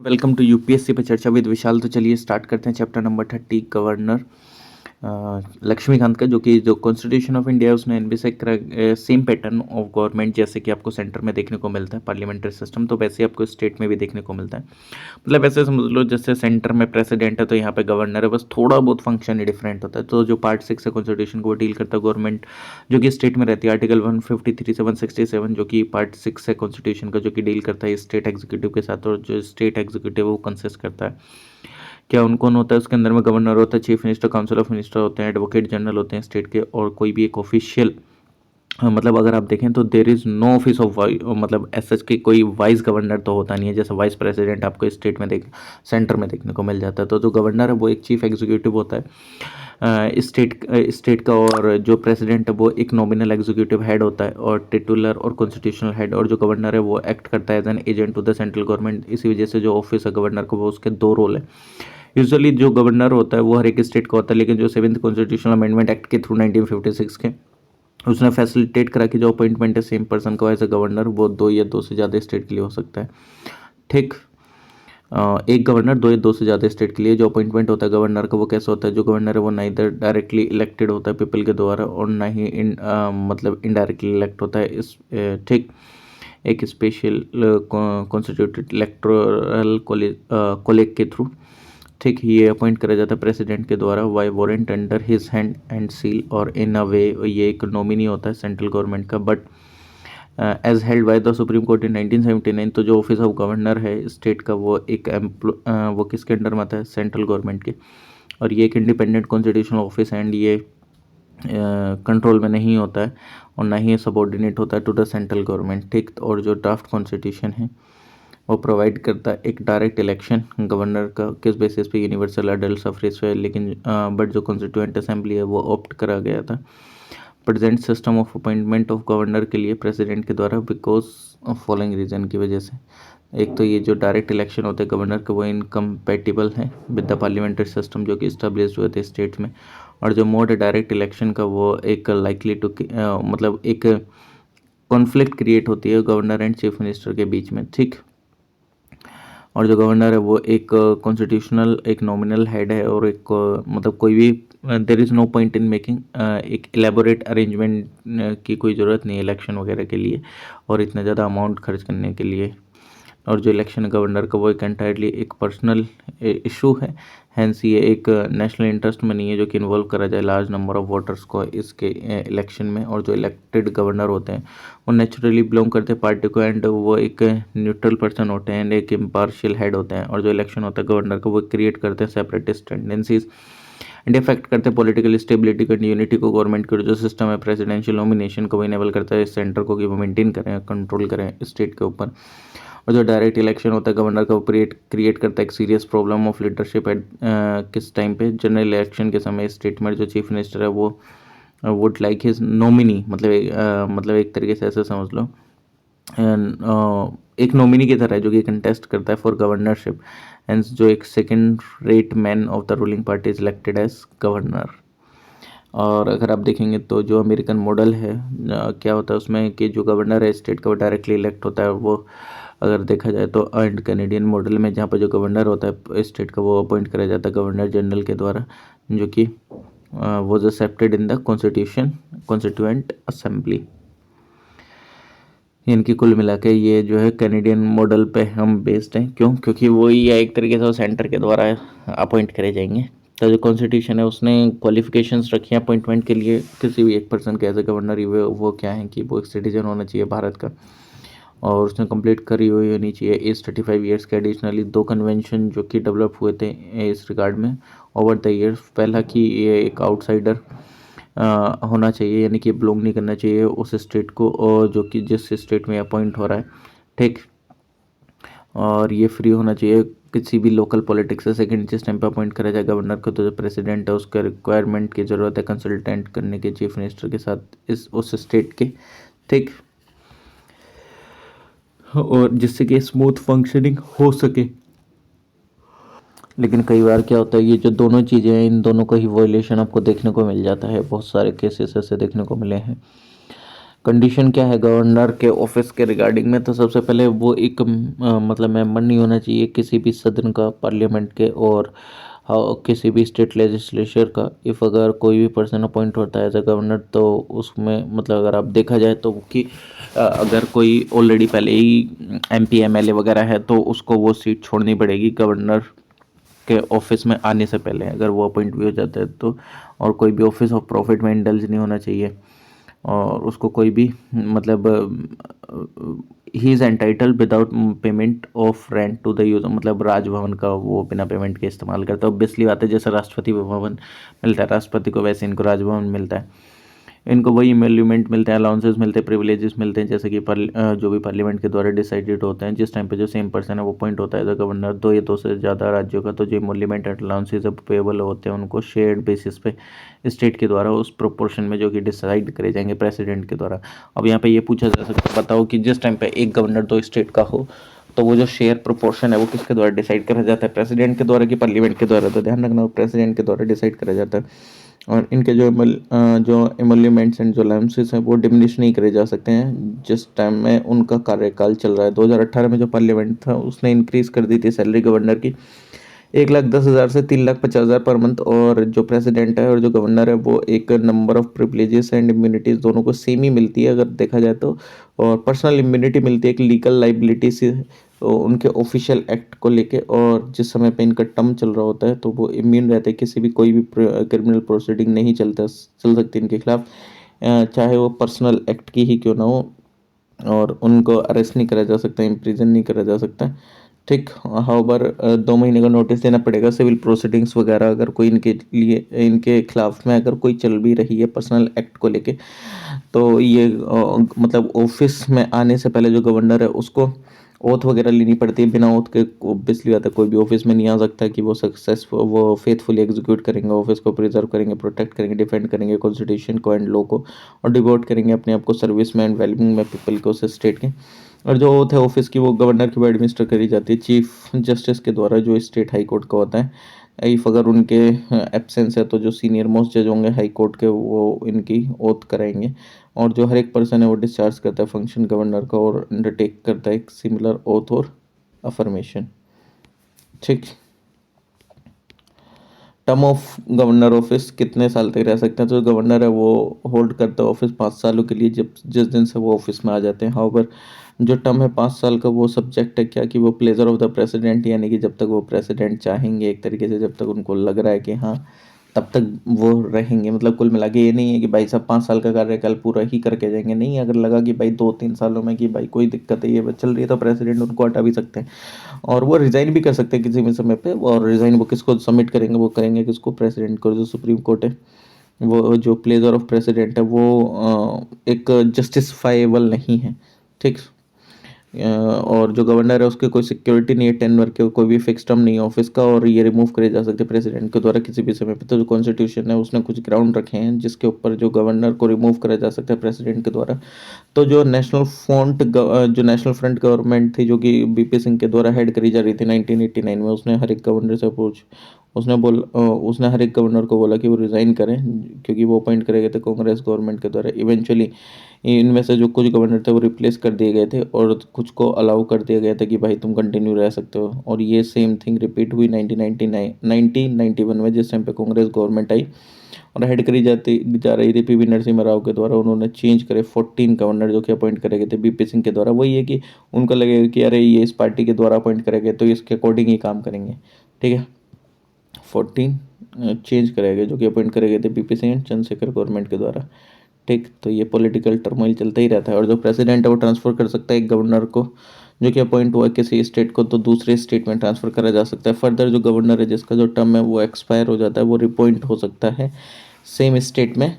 Welcome to UPSC पे चर्चा with विशाल। तो चलिए स्टार्ट करते हैं चैप्टर नंबर 30 गवर्नर लक्ष्मीकांत का, जो कि जो कॉन्स्टिट्यूशन ऑफ इंडिया है उसने NB same pattern of government जैसे कि आपको सेंटर में देखने को मिलता है पार्लियामेंट्री सिस्टम, तो वैसे आपको स्टेट में भी देखने को मिलता है। मतलब ऐसे समझ लो जैसे सेंटर में प्रेसिडेंट है तो यहाँ पे गवर्नर है, बस थोड़ा बहुत फंक्शन ही डिफरेंट होता है। तो जो पार्ट 6 है कॉन्स्टिट्यूशन को वो डील करता है गवर्नमेंट जो कि स्टेट में रहती है, आर्टिकल 153 से 167 जो कि पार्ट 6 है कॉन्स्टिट्यूशन का, जो कि डील करता है स्टेट एग्जीक्यूटिव के साथ। और जो स्टेट एग्जीक्यूटिव वो कंसिस्ट करता है क्या उन कौन होता है, उसके अंदर में गवर्नर होता है, chief minister, council of minister होते हैं, एडवोकेट जनरल होते हैं स्टेट के, और कोई भी एक ऑफिशियल मतलब अगर आप देखें तो there is no office of मतलब एस एच के कोई वाइस गवर्नर तो होता नहीं है, जैसे वाइस प्रेसिडेंट आपको स्टेट में सेंटर में देखने को मिल जाता है। तो जो गवर्नर है वो एक चीफ एग्जीक्यूटिव होता है स्टेट का, और जो प्रेसिडेंट है वो एक नॉमिनल एग्जीक्यूटिव हेड होता है और टिटुलर और कॉन्स्टिट्यूशनल हेड, और जो गवर्नर है वो एक्ट करता है as an agent to the central government. इसी वजह से जो ऑफिस है गवर्नर को वो उसके दो रोल है। यूजुअली जो गवर्नर होता है वो हर एक स्टेट का होता है, लेकिन जो 7th कॉन्स्टिट्यूशनल अमेंडमेंट एक्ट के थ्रू 1956 के उसने फैसिलिटेट करा कि जो अपॉइंटमेंट है सेम पर्सन का एज ए गवर्नर वो दो या दो से ज़्यादा स्टेट के लिए हो सकता है। ठीक, एक गवर्नर दो या दो से ज़्यादा स्टेट के लिए। जो अपॉइंटमेंट होता है गवर्नर का वो कैसे होता है, जो गवर्नर है वो ना इधर डायरेक्टली इलेक्टेड होता है पीपल के द्वारा और ना ही मतलब इनडायरेक्टली इलेक्ट होता है इस ठीक, एक स्पेशल कॉन्स्टिट्यूटेड इलेक्टोरल कॉलेज के थ्रू। ठीक, ये अपॉइंट करा जाता है प्रेसिडेंट के द्वारा by warrant under his hand and seal, और इन अ वे ये एक नॉमिनी होता है सेंट्रल गवर्नमेंट का, but as held by the supreme court in 1979। तो जो ऑफिस ऑफ गवर्नर है स्टेट का वो एक वो किसके अंडर में आता है, सेंट्रल गवर्नमेंट के, और ये एक इंडिपेंडेंट कॉन्स्टिट्यूशनल ऑफिस एंड ये कंट्रोल में नहीं होता है और ना ही ये सबॉर्डिनेट होता है टू द सेंट्रल गवर्नमेंट। ठीक, और जो ड्राफ्ट कॉन्स्टिट्यूशन है वो प्रोवाइड करता है एक डायरेक्ट इलेक्शन गवर्नर का, किस बेसिस पे, यूनिवर्सल अडल्ट सफरेज है, लेकिन बट जो कॉन्स्टिट्यूएंट असेंबली है वो ऑप्ट करा गया था present system of appointment of governor के लिए प्रेसिडेंट के द्वारा, बिकॉज फॉलोइंग रीजन की वजह से। एक तो ये जो डायरेक्ट इलेक्शन होते हैं गवर्नर के वो इनकम्पेटिबल है विद द पार्लियामेंट्री सिस्टम जो कि इस्टेब्लिश हुए थे स्टेट्स में, और जो मोड डायरेक्ट इलेक्शन का वो एक लाइकली टू मतलब एक कॉन्फ्लिक्ट क्रिएट होती है गवर्नर एंड चीफ मिनिस्टर के बीच में। ठीक, और जो गवर्नर है वो एक कॉन्स्टिट्यूशनल एक नॉमिनल हेड है, और एक मतलब कोई भी there is no point in making एक एलेबोरेट अरेंजमेंट की कोई ज़रूरत नहीं है इलेक्शन वगैरह के लिए और इतना ज़्यादा अमाउंट खर्च करने के लिए। और जो इलेक्शन गवर्नर का वो एक एंटायरली एक पर्सनल इशू है, हैंस ये एक नेशनल इंटरेस्ट में नहीं है जो कि इन्वॉल्व करा जाए लार्ज नंबर ऑफ वोटर्स को इसके इलेक्शन में। और जो इलेक्टेड गवर्नर होते हैं वो नेचुरली बिलोंग करते हैं पार्टी को, एंड वो एक न्यूट्रल पर्सन होते हैं एंड एक इम्पार्शियल हेड होते हैं। और जो इलेक्शन होता है गवर्नर का वो क्रिएट करते हैं सेपरेटिस्ट टेंडेंसीज एंड इफेक्ट करते हैं पॉलिटिकल स्टेबिलिटी को, यूनिटी को। गवर्नमेंट का जो सिस्टम है प्रेसिडेंशियल नॉमिनेशन को वो इनेबल करता है सेंटर को कि वो मेंटेन करें, कंट्रोल करें स्टेट के ऊपर। और जो डायरेक्ट इलेक्शन होता है गवर्नर का वो क्रिएट करता है एक serious problem of leadership at किस टाइम पे, जनरल इलेक्शन के समय स्टेट में जो चीफ मिनिस्टर है वो वुड लाइक हिज नॉमिनी, मतलब एक तरीके से ऐसे समझ लो एक नॉमिनी की तरह है जो कि कंटेस्ट करता है फॉर गवर्नरशिप, एंड जो एक second rate man of the ruling party is elected as governor. और अगर आप देखेंगे तो जो अमेरिकन मॉडल है क्या होता है उसमें कि जो गवर्नर है स्टेट का वो डायरेक्टली इलेक्ट होता है, वो अगर देखा जाए तो। एंड कैनेडियन मॉडल में जहाँ पर जो गवर्नर होता है स्टेट का वो अपॉइंट करा जाता है गवर्नर जनरल के द्वारा, जो कि was accepted in the constituent assembly. इनकी कुल मिला के ये जो है कैनेडियन मॉडल पे हम बेस्ड हैं। क्यों? क्योंकि वही एक तरीके से सेंटर के द्वारा अपॉइंट करे जाएंगे। तो जो कॉन्स्टिट्यूशन है उसने क्वालिफिकेशंस रखी हैं अपॉइंटमेंट के लिए किसी भी एक पर्सन के एज ए गवर्नर, वो क्या है कि वो एक सिटीजन होना चाहिए भारत का और उसने कंप्लीट करी हुई होनी चाहिए एज 35 ईयर्स के। एडिशनली 2 कन्वेंशन जो कि डेवलप हुए थे इस रिगार्ड में ओवर द ईयर्स। पहला कि ये एक आउटसाइडर होना चाहिए, यानी कि बिलोंग नहीं करना चाहिए उस स्टेट को और जो कि जिस स्टेट में अपॉइंट हो रहा है। ठीक, और ये फ्री होना चाहिए किसी भी लोकल पॉलिटिक्स से। सेकंड, जिस टाइम पे अपॉइंट करा जाए गवर्नर को तो जो प्रेसिडेंट है उसका रिक्वायरमेंट की ज़रूरत है कंसल्टेंट करने के चीफ मिनिस्टर के साथ उस स्टेट के। ठीक, और जिससे कि स्मूथ फंक्शनिंग हो सके। लेकिन कई बार क्या होता है ये जो दोनों चीज़ें हैं इन दोनों का ही वायलेशन आपको देखने को मिल जाता है, बहुत सारे केसेस ऐसे देखने को मिले हैं। कंडीशन क्या है गवर्नर के ऑफिस के रिगार्डिंग में, तो सबसे पहले वो एक मतलब मेंबर नहीं होना चाहिए किसी भी सदन का, पार्लियामेंट के, और किसी भी स्टेट लेजिस्लेचर का। इफ़ अगर कोई भी पर्सन अपॉइंट होता है एज अ गवर्नर, तो उसमें मतलब अगर आप देखा जाए तो कि अगर कोई ऑलरेडी पहले ही एमपी एमएलए वगैरह है तो उसको वो सीट छोड़नी पड़ेगी गवर्नर के ऑफिस में आने से पहले, अगर वो अपॉइंट भी हो जाता है तो। और कोई भी ऑफिस ऑफ प्रॉफिट में इंडल्ज नहीं होना चाहिए, और उसको कोई भी मतलब he is entitled without payment of rent to the use, मतलब राजभवन का वो बिना पेमेंट के इस्तेमाल करता है। ऑब्वियसली बात है, जैसे राष्ट्रपति भवन मिलता है राष्ट्रपति को, वैसे इनको राजभवन मिलता है। इनको वही एमेल्यूमेंट मिलते हैं, अलाउंसेस मिलते हैं, प्रिविलेजेस मिलते हैं, जैसे कि जो भी पार्लियामेंट के द्वारा डिसाइडेड होते हैं। जिस टाइम पे जो सेम पर्सन है वो अपॉइंट होता है एज अ गवर्नर, दो या दो से ज़्यादा राज्यों का, तो जो एमेल्यूमेंट एंड अलाउंसेस अब पेएबल होते हैं उनको शेयर्ड बेसिस पे स्टेट के द्वारा उस प्रोपोर्शन में जो कि डिसाइड करे जाएंगे प्रेसिडेंट के द्वारा। अब यहाँ पे ये पूछा जा सकता है, बताओ कि जिस टाइम पे एक गवर्नर दो स्टेट का हो, तो वो जो शेयर प्रोपोर्शन है वो किसके द्वारा डिसाइड करा जाता है, प्रेसिडेंट के द्वारा कि पार्लियामेंट के द्वारा? तो ध्यान रखना, प्रेसिडेंट के द्वारा डिसाइड करा जाता है। और इनके जो एमोल्यूमेंट्स एंड जो अलाउंसेस हैं वो डिमिनिश नहीं करे जा सकते हैं जिस टाइम में उनका कार्यकाल चल रहा है। 2018 में जो पार्लियामेंट था उसने इंक्रीज कर दी थी सैलरी गवर्नर की 1,10,000 से 3,50,000 पर मंथ, और जो प्रेसिडेंट है और जो गवर्नर है वो एक number of privileges and immunities दोनों को सेम ही मिलती है अगर देखा जाए तो। और पर्सनल इम्यूनिटी मिलती है एक लीगल लाइबिलिटी से, तो उनके ऑफिशियल एक्ट को लेके, और जिस समय पे इनका टर्म चल रहा होता है तो वो इम्यून रहते हैं, किसी भी कोई भी क्रिमिनल प्रोसीडिंग नहीं चल सकती इनके खिलाफ, चाहे वो पर्सनल एक्ट की ही क्यों ना हो। और उनको अरेस्ट नहीं करा जा सकता, इम्प्रिजन नहीं करा जा सकता। ठीक, हाउबर 2 महीने का नोटिस देना पड़ेगा सिविल प्रोसीडिंग्स वगैरह अगर कोई इनके लिए, इनके खिलाफ में अगर कोई चल भी रही है पर्सनल एक्ट को लेके। तो ये मतलब ऑफिस में आने से पहले जो गवर्नर है उसको ओथ वगैरह लेनी पड़ती है। बिना ओथ के ऑब्वियसली बात है कोई भी ऑफिस में नहीं आ सकता कि वो फेथफुली एग्जीक्यूट करेंगे, ऑफिस को प्रिजर्व करेंगे, प्रोटेक्ट करेंगे, डिफेंड करेंगे कॉन्स्टिट्यूशन को एंड लॉ को, और डिवोट करेंगे अपने आप को सर्विस में एंड वेलबिंग में पीपल को, उस स्टेट के। और जो ओथ है ऑफिस की वो गवर्नर की एडमिनिस्टर करी जाती है चीफ जस्टिस के द्वारा, जो स्टेट हाई कोर्ट का होता है। इफ अगर उनके एब्सेंस है तो जो सीनियर मोस्ट जज होंगे हाई कोर्ट के वो इनकी ओथ कराएंगे। और जो हर एक पर्सन है वो डिस्चार्ज करता है फंक्शन गवर्नर का और अंडरटेक करता है एक सिमिलर ओथ और अफर्मेशन। ठीक, टर्म ऑफ गवर्नर ऑफिस कितने साल तक रह सकते हैं? तो जो गवर्नर है वो होल्ड करता है ऑफिस 5 सालों के लिए, जब जिस दिन से वो ऑफिस में आ जाते हैं। हाउवर जो टर्म है 5 साल का वो सब्जेक्ट है क्या कि वो प्लेजर ऑफ द प्रेसिडेंट, यानी कि जब तक वो प्रेसिडेंट चाहेंगे एक तरीके से, जब तक उनको लग रहा है कि हाँ तब तक वो रहेंगे। मतलब कुल मिला के ये नहीं है कि भाई साहब 5 साल का कार्यकाल पूरा ही करके जाएंगे, नहीं। अगर लगा कि भाई 2-3 सालों में कि भाई कोई दिक्कत है ये बात चल रही है तो प्रेसिडेंट उनको हटा भी सकते हैं, और वो रिज़ाइन भी कर सकते हैं किसी भी समय पे। और रिज़ाइन वो किसको सबमिट करेंगे? वो करेंगे किसको? प्रेसिडेंट को। जो सुप्रीम कोर्ट है वो जो प्लेजर ऑफ प्रेसिडेंट है वो एक जस्टिसफाइबल नहीं है। ठीक, और जो गवर्नर है उसके कोई सिक्योरिटी नहीं है, टेनवर के कोई भी फिक्स टर्म नहीं है ऑफिस का, और ये रिमूव करे जा सकते प्रेसिडेंट के द्वारा किसी भी समय पे। तो जो कॉन्स्टिट्यूशन है उसने कुछ ग्राउंड रखे हैं जिसके ऊपर जो गवर्नर को रिमूव करा जा सकता है प्रेसिडेंट के द्वारा। तो जो जो नेशनल फ्रंट गवर्नमेंट थी जो कि बीपी सिंह के द्वारा हेड करी जा रही थी 1989 में, उसने हर एक गवर्नर से अप्रोच उसने हर एक गवर्नर को बोला कि वो रिज़ाइन करें, क्योंकि वो अपॉइंट करे गए थे कांग्रेस गवर्नमेंट के द्वारा। इवेंचुअली इनमें से जो कुछ गवर्नर थे वो रिप्लेस कर दिए गए थे और कुछ को अलाउ कर दिया गया था कि भाई तुम कंटिन्यू रह सकते हो। और ये सेम थिंग रिपीट हुई 1991 में, जिस टाइम पे कांग्रेस गवर्नमेंट आई और हेड करी जा रही थी पीवी नरसिम्हा राव के द्वारा। उन्होंने चेंज करे 14 गवर्नर जो कि अपॉइंट करे गए थे बीपी सिंह के द्वारा। वही है कि उनको लगेगा कि अरे ये इस पार्टी के द्वारा अपॉइंट करे गए तो इसके अकॉर्डिंग ही काम करेंगे। ठीक है, 14 चेंज करे गए जो कि अपॉइंट करे गए थे BP Singh and Chandrashekhar government के द्वारा। ठीक, तो ये पॉलिटिकल टर्मोइल चलता ही रहता है। और जो प्रेसिडेंट है वो ट्रांसफ़र कर सकता है एक गवर्नर को जो कि अपॉइंट हुआ है किसी स्टेट को, तो दूसरे स्टेट में ट्रांसफ़र करा जा सकता है। फर्दर जो गवर्नर है जिसका जो टर्म है वो एक्सपायर हो जाता है वो रिपॉइंट हो सकता है सेम स्टेट में,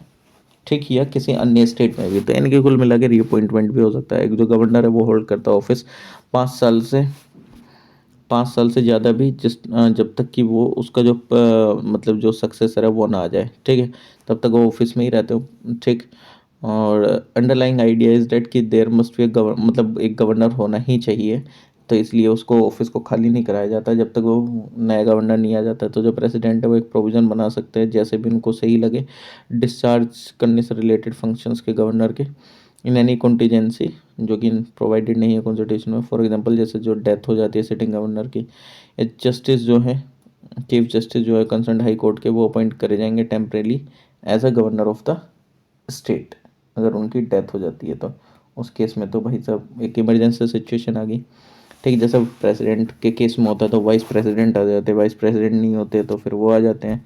ठीक, या किसी अन्य स्टेट में भी। तो इनके कुल मिला के रीअपॉइंटमेंट भी हो सकता है। एक जो गवर्नर है वो होल्ड करता है ऑफिस 5 साल से 5 साल से ज़्यादा भी, जब तक कि वो उसका जो मतलब जो सक्सेसर है वो ना आ जाए। ठीक है, तब तक वो ऑफिस में ही रहते हो। ठीक, और अंडरलाइंग आइडिया इज़ डेट कि देयर मस्ट बी मतलब एक गवर्नर होना ही चाहिए, तो इसलिए उसको ऑफिस को खाली नहीं कराया जाता जब तक वो नया गवर्नर नहीं आ जाता। तो जो प्रेसिडेंट है वो एक प्रोविज़न बना सकते हैं जैसे भी उनको सही लगे डिस्चार्ज करने से रिलेटेड फंक्शंस के गवर्नर के, इन एनी कॉन्टीजेंसी जो कि प्रोवाइडेड नहीं है कॉन्स्टिट्यूशन में। फॉर एग्जांपल जैसे जो डेथ हो जाती है सिटिंग गवर्नर की, जस्टिस जो है, चीफ जस्टिस जो है कंसर्न हाई कोर्ट के, वो अपॉइंट करे जाएंगे temporarily as a governor of the state. अगर उनकी डेथ हो जाती है तो उस केस में तो भाई साहब एक इमरजेंसी सिचुएशन आ गई। ठीक, जैसे प्रेसिडेंट के केस में होता है तो वाइस प्रेसिडेंट आ जाते हैं, वाइस प्रेसिडेंट नहीं होते तो फिर वो आ जाते हैं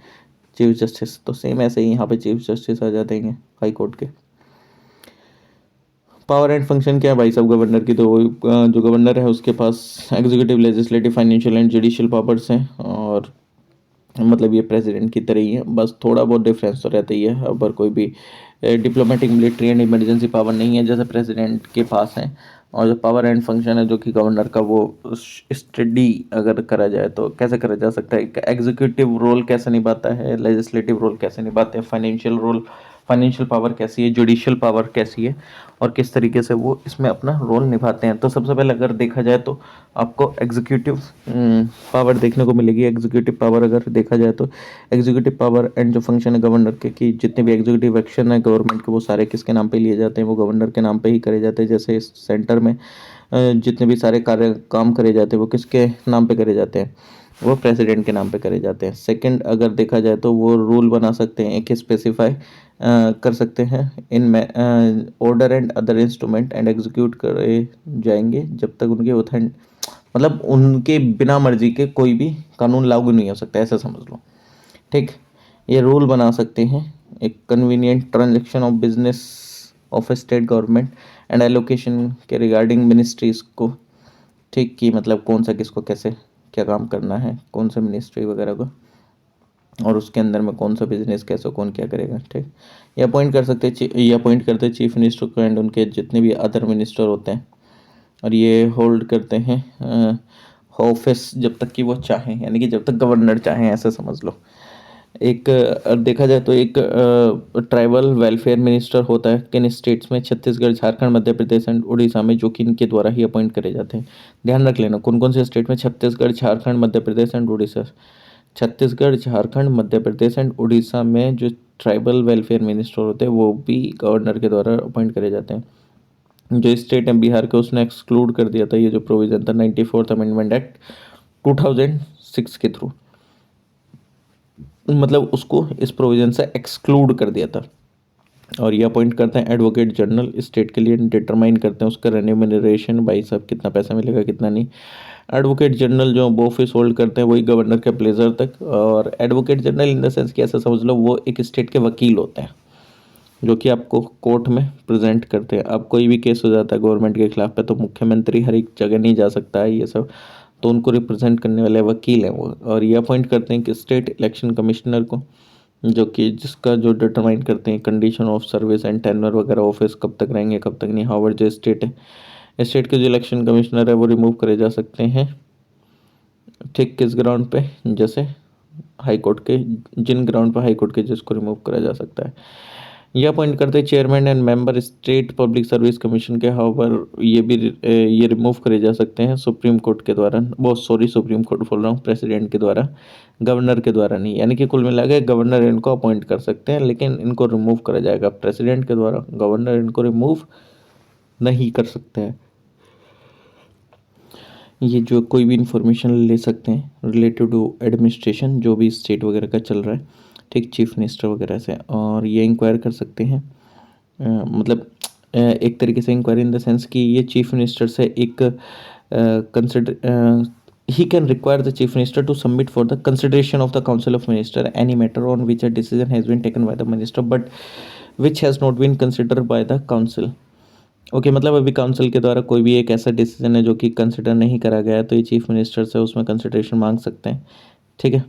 चीफ जस्टिस। तो सेम ऐसे ही यहाँ पे चीफ जस्टिस आ जाते हैं हाई कोर्ट के। पावर एंड फंक्शन क्या है भाई साहब गवर्नर की, तो जो गवर्नर है उसके पास executive, legislative, financial and judicial powers हैं, और मतलब ये प्रेसिडेंट की तरह ही है, बस थोड़ा बहुत डिफरेंस तो रहता ही है। अगर कोई भी diplomatic, military and emergency power नहीं है जैसे प्रेसिडेंट के पास है। और जो पावर एंड फंक्शन है जो कि गवर्नर का, वो स्टडी अगर करा जाए तो कैसे करा जा सकता है, एग्जीक्यूटिव रोल कैसे निभाता है, लेजिस्लेटिव रोल कैसे निभाते हैं, फाइनेंशियल रोल, फाइनेंशियल पावर कैसी है, जुडिशियल पावर कैसी है, और किस तरीके से वो इसमें अपना रोल निभाते हैं। तो सबसे पहले अगर देखा जाए तो आपको एग्जीक्यूटिव पावर देखने को मिलेगी। एग्जीक्यूटिव पावर अगर देखा जाए तो एग्जीक्यूटिव पावर एंड जो फंक्शन है गवर्नर के, कि जितने भी एग्जीक्यूटिव एक्शन है गवर्नमेंट के वो सारे किसके नाम पे लिए जाते हैं, वो गवर्नर के नाम पे ही करे जाते हैं। जैसे इस सेंटर में जितने भी सारे कार्य काम करे जाते हैं वो किसके नाम पे करे जाते हैं, वो प्रेसिडेंट के नाम पे करे जाते हैं। सेकंड अगर देखा जाए तो वो रूल बना सकते हैं, एक स्पेसिफाई कर सकते हैं in order and other instrument and execute करे जाएंगे जब तक उनके ऑथेंट, मतलब उनके बिना मर्जी के कोई भी कानून लागू नहीं हो सकता, ऐसा समझ लो। ठीक, ये रूल बना सकते हैं एक convenient transaction of business of state government and allocation के रिगार्डिंग मिनिस्ट्रीज को। ठीक, कि मतलब कौन सा किसको कैसे क्या काम करना है, कौन सा मिनिस्ट्री वगैरह को, और उसके अंदर में कौन सा बिजनेस कैसे कौन क्या करेगा। ठीक, ये अपॉइंट कर सकते हैं, ये अपॉइंट करते हैं चीफ मिनिस्टर को एंड उनके जितने भी अदर मिनिस्टर होते हैं, और ये होल्ड करते हैं ऑफिस जब तक कि वो चाहें, यानी कि जब तक गवर्नर चाहें, ऐसा समझ लो। एक देखा जाए तो एक ट्राइबल वेलफेयर मिनिस्टर होता है किन स्टेट्स में, छत्तीसगढ़, झारखंड, मध्य प्रदेश एंड उड़ीसा में, जो कि इनके द्वारा ही अपॉइंट करे जाते हैं। ध्यान रख लेना कौन कौन से स्टेट में, छत्तीसगढ़, झारखंड, मध्य प्रदेश एंड उड़ीसा। छत्तीसगढ़, झारखंड, मध्य प्रदेश एंड उड़ीसा में जो ट्राइबल वेलफेयर मिनिस्टर होते हैं वो भी गवर्नर के द्वारा अपॉइंट करे जाते हैं। जो स्टेट है बिहार के, उसने एक्सक्लूड कर दिया था ये जो प्रोविजन था 94th अमेंडमेंट एक्ट 2006 के थ्रू, मतलब उसको इस प्रोविजन से एक्सक्लूड कर दिया था। और ये अपॉइंट करते हैं एडवोकेट जनरल स्टेट के लिए, डिटरमाइन करते हैं उसका रेन्यूमरेशन, भाई साहब कितना पैसा मिलेगा कितना नहीं। एडवोकेट जनरल जो ऑफिस होल्ड करते हैं वही गवर्नर के प्लेजर तक। और advocate general in the sense कि ऐसा समझ लो वो एक स्टेट के वकील होते हैं जो कि आपको कोर्ट में प्रेजेंट करते हैं। अब कोई भी केस हो जाता है गवर्नमेंट के खिलाफ पे तो मुख्यमंत्री हर एक जगह नहीं जा सकता है ये सब, तो उनको रिप्रेजेंट करने वाले वकील हैं वो। और ये अपॉइंट करते हैं कि स्टेट इलेक्शन कमिश्नर को, जो कि जिसका जो डिटरमाइन करते हैं condition of service and tenure वगैरह, ऑफिस कब तक रहेंगे कब तक नहीं। हावर जो स्टेट है, स्टेट के जो इलेक्शन कमिश्नर है वो रिमूव करे जा सकते हैं। ठीक, किस ग्राउंड पे, जैसे हाई कोर्ट के, जिन ग्राउंड पर हाई कोर्ट के जिसको रिमूव करा जा सकता है। यह अपॉइंट करते हैं chairman and member state public service commission के। हाउवर ये भी ये रिमूव करे जा सकते हैं सुप्रीम कोर्ट के द्वारा, बहुत सॉरी सुप्रीम कोर्ट बोल रहा हूँ, प्रेसिडेंट के द्वारा, गवर्नर के द्वारा नहीं। यानी कि कुल मिला के गवर्नर इनको अपॉइंट कर सकते हैं लेकिन इनको रिमूव करा जाएगा प्रेसिडेंट के द्वारा, गवर्नर इनको रिमूव नहीं कर सकते हैं। ये जो कोई भी इंफॉर्मेशन ले सकते हैं रिलेटेड टू एडमिनिस्ट्रेशन जो भी स्टेट वगैरह का चल रहा है, ठीक, चीफ मिनिस्टर वगैरह से, और ये इंक्वायर कर सकते हैं। मतलब एक तरीके से इंक्वायरी इन द सेंस कि ये चीफ मिनिस्टर से एक consider he can require the chief minister to submit for the consideration of the council of minister any matter on which a decision has been taken by the minister but which has not been considered by the council। Okay, मतलब अभी council के द्वारा कोई भी एक ऐसा decision है जो कि कंसिडर नहीं करा गया है तो ये चीफ मिनिस्टर से उसमें कंसिडरेशन मांग सकते हैं। ठीक है,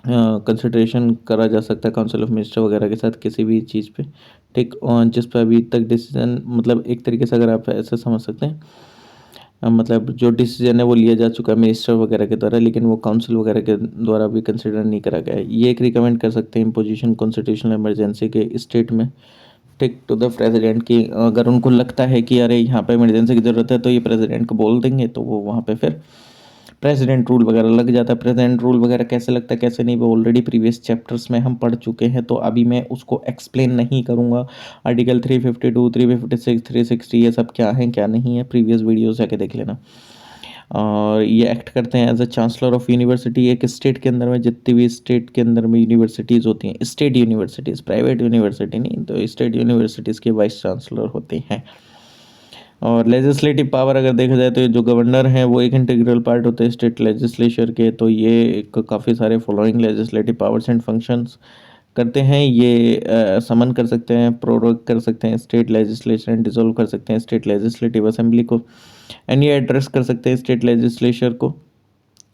कंसिडरेशन करा जा सकता है काउंसिल ऑफ मिनिस्टर वगैरह के साथ किसी भी चीज़ पे। ठीक, और जिस पर अभी तक डिसीजन, मतलब एक तरीके से अगर आप ऐसा समझ सकते हैं, मतलब जो डिसीजन है वो लिया जा चुका है मिनिस्टर वगैरह के द्वारा लेकिन वो काउंसिल वगैरह के द्वारा भी कंसिडर नहीं करा गया है। ये एक रिकमेंड कर सकते हैं इम्पोजिशन कॉन्स्टिट्यूशनल इमरजेंसी के स्टेट में, ठीक, टू द प्रेसिडेंट की। अगर उनको लगता है कि अरे यहाँ पे इमरजेंसी की ज़रूरत है तो ये प्रेसिडेंट को बोल देंगे तो वो वहाँ पे फिर प्रेसिडेंट रूल वगैरह लग जाता है। प्रेसिडेंट रूल वगैरह कैसे लगता है कैसे नहीं, वो ऑलरेडी प्रीवियस चैप्टर्स में हम पढ़ चुके हैं, तो अभी मैं उसको एक्सप्लेन नहीं करूँगा। आर्टिकल 352, 356, 360 ये सब क्या है क्या नहीं है, प्रीवियस वीडियोस जाके देख लेना। और ये एक्ट करते हैं as a chancellor of university. एक स्टेट के अंदर में जितनी भी स्टेट के अंदर में यूनिवर्सिटीज़ होती हैं, स्टेट यूनिवर्सिटीज़, प्राइवेट यूनिवर्सिटी नहीं, तो स्टेट यूनिवर्सिटीज़ के वाइस चांसलर होते हैं। और लेजिस्लेटिव पावर अगर देखा जाए तो ये जो गवर्नर हैं वो एक इंटीग्रल पार्ट होते हैं स्टेट लेजिस्लेचर के। तो ये एक काफ़ी सारे following legislative powers and functions करते हैं। ये समन कर सकते हैं, प्रोरोग कर सकते हैं स्टेट लेजिस्लेचर एंड डिसॉल्व कर सकते हैं स्टेट लेजिस्लेटिव असेंबली को, एंड ये एड्रेस कर सकते हैं स्टेट लेजिस्लेचर को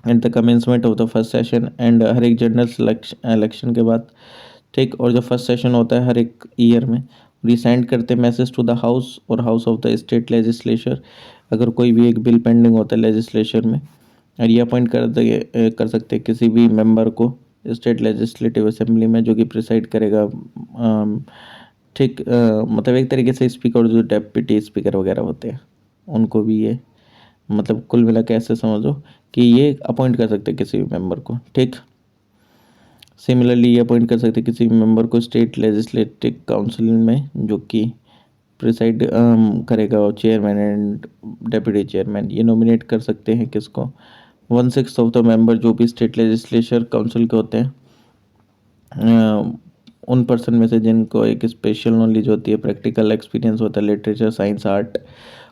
at the commencement of the first session and हर एक जनरल इलेक्शन के बाद, ठीक। और जो फर्स्ट सेशन होता है हर एक ईयर में, रिसेंड करते मैसेज टू द हाउस और house of the state legislature अगर कोई भी एक बिल पेंडिंग होता है लेजिस्लेचर में। और ये अपॉइंट कर सकते हैं किसी भी मेंबर को स्टेट लेजिस्लेटिव असेंबली में जो कि प्रिसाइड करेगा, ठीक। मतलब एक तरीके से स्पीकर, जो डेप्यूटी स्पीकर वगैरह होते हैं उनको भी ये, मतलब कुल मिला के ऐसे समझो कि ये अपॉइंट कर सकते हैं किसी भी मेंबर को, ठीक। सिमिलरली ये अपॉइंट कर सकते हैं किसी भी मेंबर को स्टेट लेजिस्लेटिव काउंसिल में जो कि प्रिसाइड करेगा चेयरमैन एंड डेप्यूटी चेयरमैन। ये नॉमिनेट कर सकते हैं किसको, 1/6 ऑफ द मेंबर जो भी स्टेट लेजिस्लेचर काउंसिल के होते हैं, उन पर्सन में से जिनको एक स्पेशल नॉलेज होती है, प्रैक्टिकल एक्सपीरियंस होता है, literature, science, art,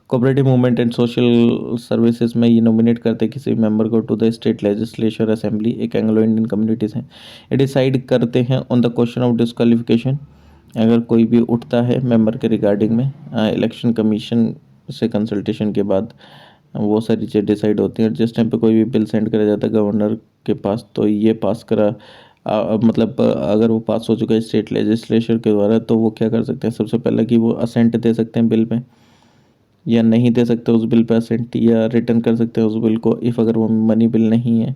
cooperative movement and social services में। ये नॉमिनेट करते हैं किसी मेंबर को to the state legislature assembly. एक एंग्लो इंडियन कम्युनिटीज़ हैं, ये डिसाइड करते हैं on the question of disqualification अगर कोई भी उठता है मेंबर के रिगार्डिंग में, इलेक्शन कमीशन से कंसल्टेशन के बाद वो सारी चीज़ें डिसाइड होती हैं। जिस टाइम पे कोई भी बिल सेंड करा जाता है गवर्नर के पास, तो ये पास करा मतलब अगर वो पास हो चुका है स्टेट लेजिस्लेचर के द्वारा, तो वो क्या कर सकते हैं, सबसे पहले कि वो असेंट दे सकते हैं बिल पे, या नहीं दे सकते उस बिल पे असेंट, या रिटर्न कर सकते हैं उस बिल को। इफ़ अगर वो मनी बिल नहीं है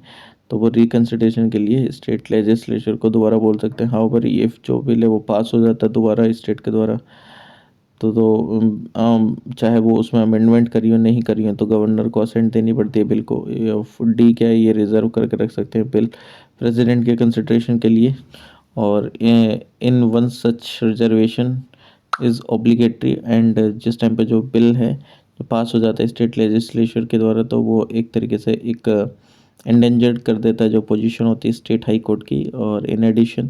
तो वो रिकन्सिडरेशन के लिए स्टेट लेजिस्लेचर को दोबारा बोल सकते हैं। हाउएवर इफ़ जो बिल है वो पास हो जाता है दोबारा स्टेट के द्वारा, चाहे वो उसमें अमेंडमेंट करी हो नहीं करी हो, तो गवर्नर को असेंट देनी पड़ती है बिल को। डी क्या है, ये रिजर्व करके रख सकते हैं बिल प्रेसिडेंट के कंसिडरेशन के लिए। और in one such reservation is obligatory, and जिस टाइम पे जो बिल है जो पास हो जाता है स्टेट लेजिस्लेचर के द्वारा, तो वो एक तरीके से एक एंडेंजर्ड कर देता है जो पोजीशन होती है स्टेट हाई कोर्ट की। और इन एडिशन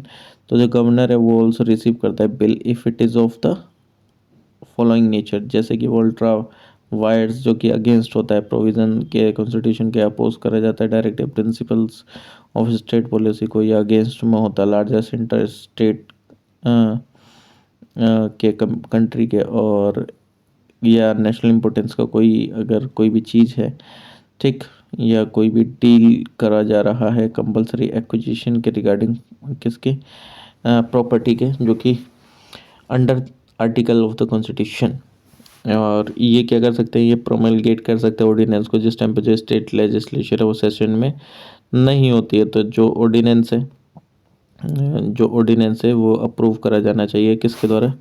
तो जो गवर्नर है वो ऑल्सो रिसीव करता है bill if it is of the following nature, जैसे कि वो अल्ट्रा वायर्स जो कि अगेंस्ट होता है प्रोविज़न के, कॉन्स्टिट्यूशन के अपोज करा जाता है, directive principles of state policy को, या अगेंस्ट में होता है लार्जेस्ट इंटर स्टेट के कंट्री के, और या नेशनल इम्पोर्टेंस का कोई अगर कोई भी चीज़ है, ठीक, या कोई भी डील करा जा रहा है कंपलसरी एक्विजिशन के रिगार्डिंग किसके, प्रॉपर्टी के, जो कि under article of the constitution. और ये क्या कर सकते हैं, ये प्रोमलगेट कर सकते हैं ऑर्डिनेंस को जिस टाइम पे जो स्टेट लेजिस्लेचर है वो सेशन में नहीं होती है। तो जो ऑर्डिनेंस है वो अप्रूव करा जाना चाहिए किसके द्वारा,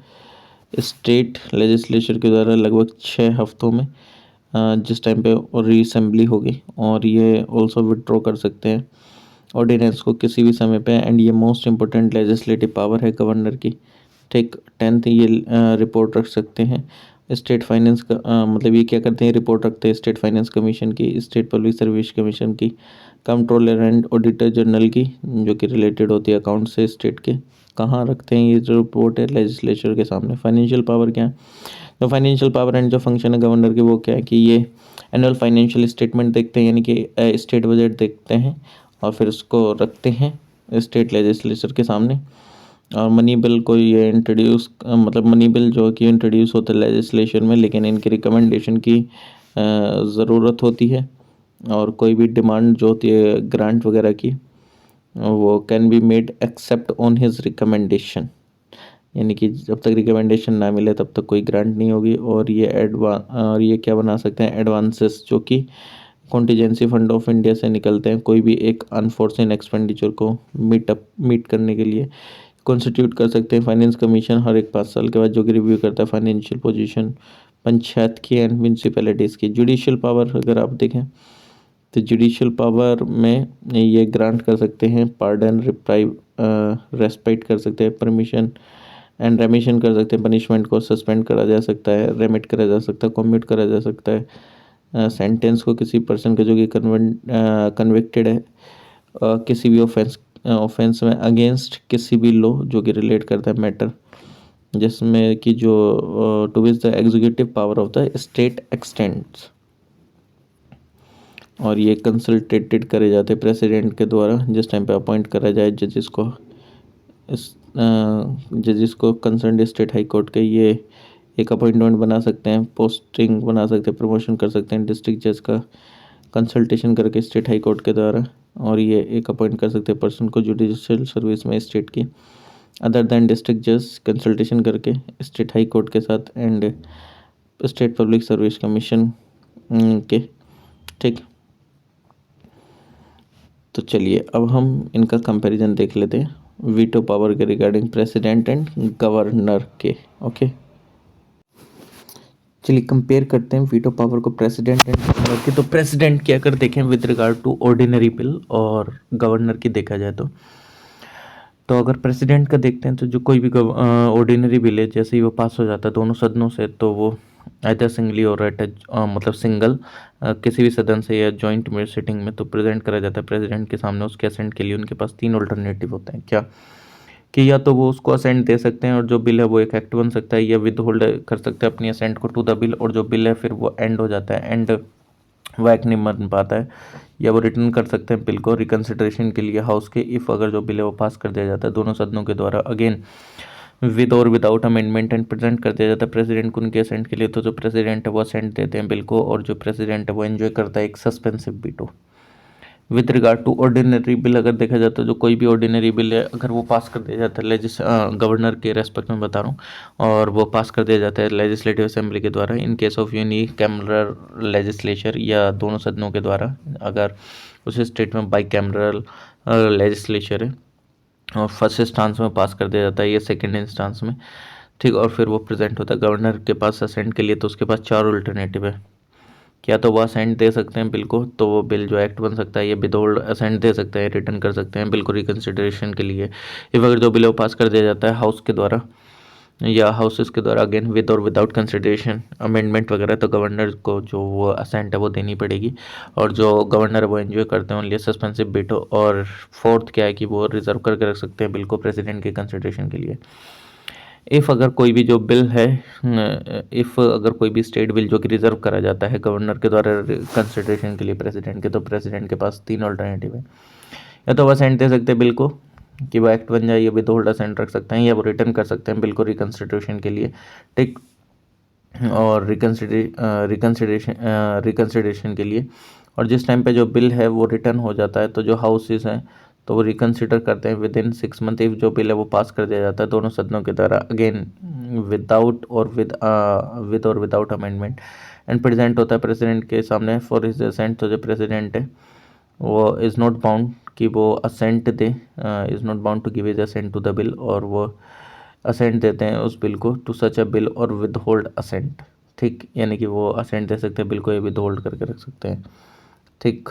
स्टेट लेजिस्लेचर के द्वारा, लगभग 6 हफ्तों में, जिस टाइम पे रीअसेंबली होगी। और ये ऑल्सो विड्रॉ कर सकते हैं ऑर्डिनेंस को किसी भी समय पे, एंड ये मोस्ट इंपॉर्टेंट लेजिस्लेटिव पावर है गवर्नर की, ठीक। 10th ये रिपोर्ट रख सकते हैं स्टेट फाइनेंस का, मतलब ये क्या करते हैं, रिपोर्ट रखते हैं स्टेट फाइनेंस कमीशन की, स्टेट पब्लिक सर्विस कमीशन की, कंट्रोलर एंड ऑडिटर जनरल की, जो कि रिलेटेड होती है अकाउंट से स्टेट के। कहाँ रखते हैं ये जो रिपोर्ट है, लेजिस्लेचर के सामने। फाइनेंशियल पावर क्या है, तो फाइनेंशियल पावर एंड जो फंक्शन है गवर्नर के वो क्या है कि ये एनुअल फाइनेंशियल स्टेटमेंट देखते हैं, यानी कि स्टेट बजट देखते हैं और फिर उसको रखते हैं स्टेट लेजिस्लेचर के सामने। और मनी बिल को ये इंट्रोड्यूस, मतलब मनी बिल जो कि इंट्रोड्यूस होता है लेजिस्लेशन में, लेकिन इनकी रिकमेंडेशन की ज़रूरत होती है। और कोई भी डिमांड जो होती है ग्रांट वगैरह की, वो can be made except on his recommendation, यानी कि जब तक रिकमेंडेशन ना मिले तब तक कोई ग्रांट नहीं होगी। और ये क्या बना सकते हैं, एडवांसेस जो कि कॉन्टीजेंसी फंड ऑफ इंडिया से निकलते हैं कोई भी एक अनफोर्सिन एक्सपेंडिचर को मीट करने के लिए, कॉन्स्टिट्यूट कर सकते हैं। फाइनेंस कमीशन हर एक 5 साल के बाद जो कि रिव्यू करता है फाइनेंशियल पोजीशन पंचायत की एंड म्यूनसिपैलिटीज़ की। जुडिशियल पावर अगर आप देखें तो जुडिशियल पावर में ये ग्रांट कर सकते हैं, पार्डन, रिप्राइव, रेस्पेक्ट कर सकते हैं, परमिशन एंड रेमिशन कर सकते हैं, पनिशमेंट को सस्पेंड करा जा सकता है, रेमिट करा जा सकता है, कम्यूट करा जा सकता है, सेंटेंस को किसी पर्सन का जो कि कन्विक्टेड है किसी भी ऑफेंस में अगेंस्ट किसी भी लॉ जो कि रिलेट करता है मैटर जिसमें कि जो to which the executive power of the state extends, और ये कंसल्टेटेड करे जाते हैं प्रेसिडेंट के द्वारा जिस टाइम पे अपॉइंट करा जाए जजेस को। इस जजेस को कंसर्न स्टेट हाई कोर्ट के ये एक अपॉइंटमेंट बना सकते हैं, पोस्टिंग बना सकते हैं, प्रमोशन कर सकते हैं डिस्ट्रिक्ट जज का कंसल्टेशन करके स्टेट हाई कोर्ट के द्वारा, और ये एक अपॉइंट कर सकते हैं पर्सन को जुडिशियल सर्विस में स्टेट की अदर दैन डिस्ट्रिक्ट जज कंसल्टेशन करके स्टेट हाई कोर्ट के साथ and state public service commission के। ठीक, तो चलिए अब हम इनका कंपैरिजन देख लेते हैं वीटो पावर के रिगार्डिंग प्रेसिडेंट एंड गवर्नर के। ओके, चलिए कंपेयर करते हैं वीटो पावर को प्रेसिडेंट एंड गवर्नर के। तो प्रेसिडेंट की अगर देखें with regard to ordinary bill और गवर्नर की देखा जाए तो अगर प्रेसिडेंट का देखते हैं तो जो कोई भी ऑर्डिनरी बिल है जैसे ही वो पास हो जाता है दोनों सदनों से तो वो आइदर सिंगली और एट मतलब सिंगल किसी भी सदन से या जॉइंट में सिटिंग में तो प्रेजेंट करा जाता है प्रेसिडेंट के सामने। उसके असेंट के लिए उनके पास 3 ऑल्टरनेटिव होते हैं, क्या कि या तो वो उसको असेंट दे सकते हैं और जो बिल है वो एक एक्ट बन सकता है, या विद होल्ड कर सकते हैं अपनी असेंट को टू द बिल और जो बिल है फिर वो एंड हो जाता है, एंड वो एक्ट नहीं बन पाता है, या वो रिटर्न कर सकते हैं बिल को रिकन्सिडरेशन के लिए हाउस के इफ़ अगर जो बिल है वो पास कर दिया जाता है दोनों सदनों के द्वारा अगेन विद और विदाउट अमेंडमेंट एंड प्रेजेंट कर दिया जाता है प्रेसिडेंट को उनके असेंट के लिए। तो जो प्रेसिडेंट है वो असेंट देते हैं बिल को और जो प्रेसिडेंट है वो एंजॉय करता है एक suspensive veto. With regard to ordinary bill अगर देखा जाता है जो कोई भी ऑर्डिनरी बिल है अगर वो पास कर दिया जाता है गवर्नर के रेस्पेक्ट में बता रहा हूँ और वो पास कर दिया जाता है लेजिस्लेटिव असेंबली के द्वारा in case of unicameral legislature या दोनों सदनों के द्वारा अगर उस स्टेट में बाई कैमरल लेजिस्लेचर है और फर्स्ट इंस्टांस में पास कर दिया जाता है या सेकेंड इंस्टांस में। ठीक, और फिर वो प्रेजेंट होता है गवर्नर के पास असेंट के लिए तो उसके पास 4 अल्टरनेटिव है, क्या तो वो असेंट दे सकते हैं बिल को तो वो बिल जो एक्ट बन सकता है, ये विदहोल्ड असेंट दे सकते हैं रिटर्न कर सकते हैं बिल को रिकन्सिडरेशन के लिए। इफ अगर जो बिल है वो पास कर दिया जाता है हाउस के द्वारा या हाउसेस के द्वारा अगेन विद और विदाउट कंसिडरेशन अमेंडमेंट वगैरह तो गवर्नर को जो वो असेंट है वो देनी पड़ेगी और जो गवर्नर है वो एंजॉय करते हैं ओनली सस्पेंसिव बिटो। और फोर्थ क्या है कि वो रिजर्व करके रख सकते हैं बिल को प्रेसिडेंट के कंसिडरेशन के लिए। इफ़ अगर कोई भी जो बिल है इफ़ अगर कोई भी स्टेट बिल जो कि रिजर्व करा जाता है गवर्नर के द्वारा कंसिडरेशन के लिए प्रेसिडेंट के तो प्रेसिडेंट के पास 3 ऑल्टरनेटिव है, या तो वो असेंट दे सकते हैं बिल को कि वो एक्ट बन जाए, या विद होल्ड असेंट रख सकते हैं, या वो रिटर्न कर सकते हैं बिल को रिकन्सिडरेशन के लिए। ठीक, और रिकन्सिडरेशन के लिए। और जिस टाइम पे जो बिल है वो रिटर्न हो जाता है तो जो हाउसेस हैं तो वो रिकन्सिडर करते हैं विद इन 6 मंथ इफ जो बिल है वो पास कर दिया जाता है दोनों सदनों के द्वारा अगेन विदाउट और विद और विदाउट अमेंडमेंट एंड प्रेजेंट होता है प्रेसिडेंट के सामने फॉर हिज असेंट। तो जो प्रेसिडेंट है वो इज़ नॉट बाउंड कि वो असेंट दे, is not bound to give his assent to the bill और वो असेंट देते हैं उस बिल को टू सच अ बिल और विद होल्ड असेंट। ठीक, यानी कि वो असेंट दे सकते हैं बिल को या विद होल्ड करके रख सकते हैं। ठीक,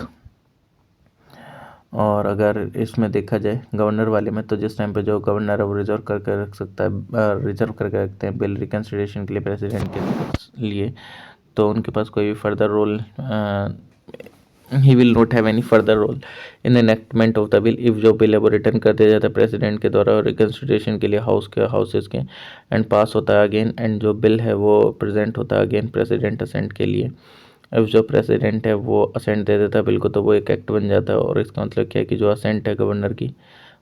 और अगर इसमें देखा जाए गवर्नर वाले में तो जिस टाइम पे जो गवर्नर है वो रिजर्व करके रख सकता है रिजर्व करके रखते हैं बिल रिकन्सिडरेशन के लिए प्रेसिडेंट के लिए तो उनके पास कोई भी further role he will not have any further role in enactment of the bill if जो बिल है वो रिटर्न कर दिया जाता है प्रेसिडेंट के द्वारा रिकन्सिडरेशन के लिए हाउसेस के एंड पास होता है अगेन एंड जो बिल है वो प्रेजेंट होता है अगेन प्रेसिडेंट असेंट के लिए। अब जो प्रेसिडेंट है वो असेंट दे देता है बिल को तो वो एक एक्ट बन जाता है और इसका मतलब क्या है कि जो असेंट है गवर्नर की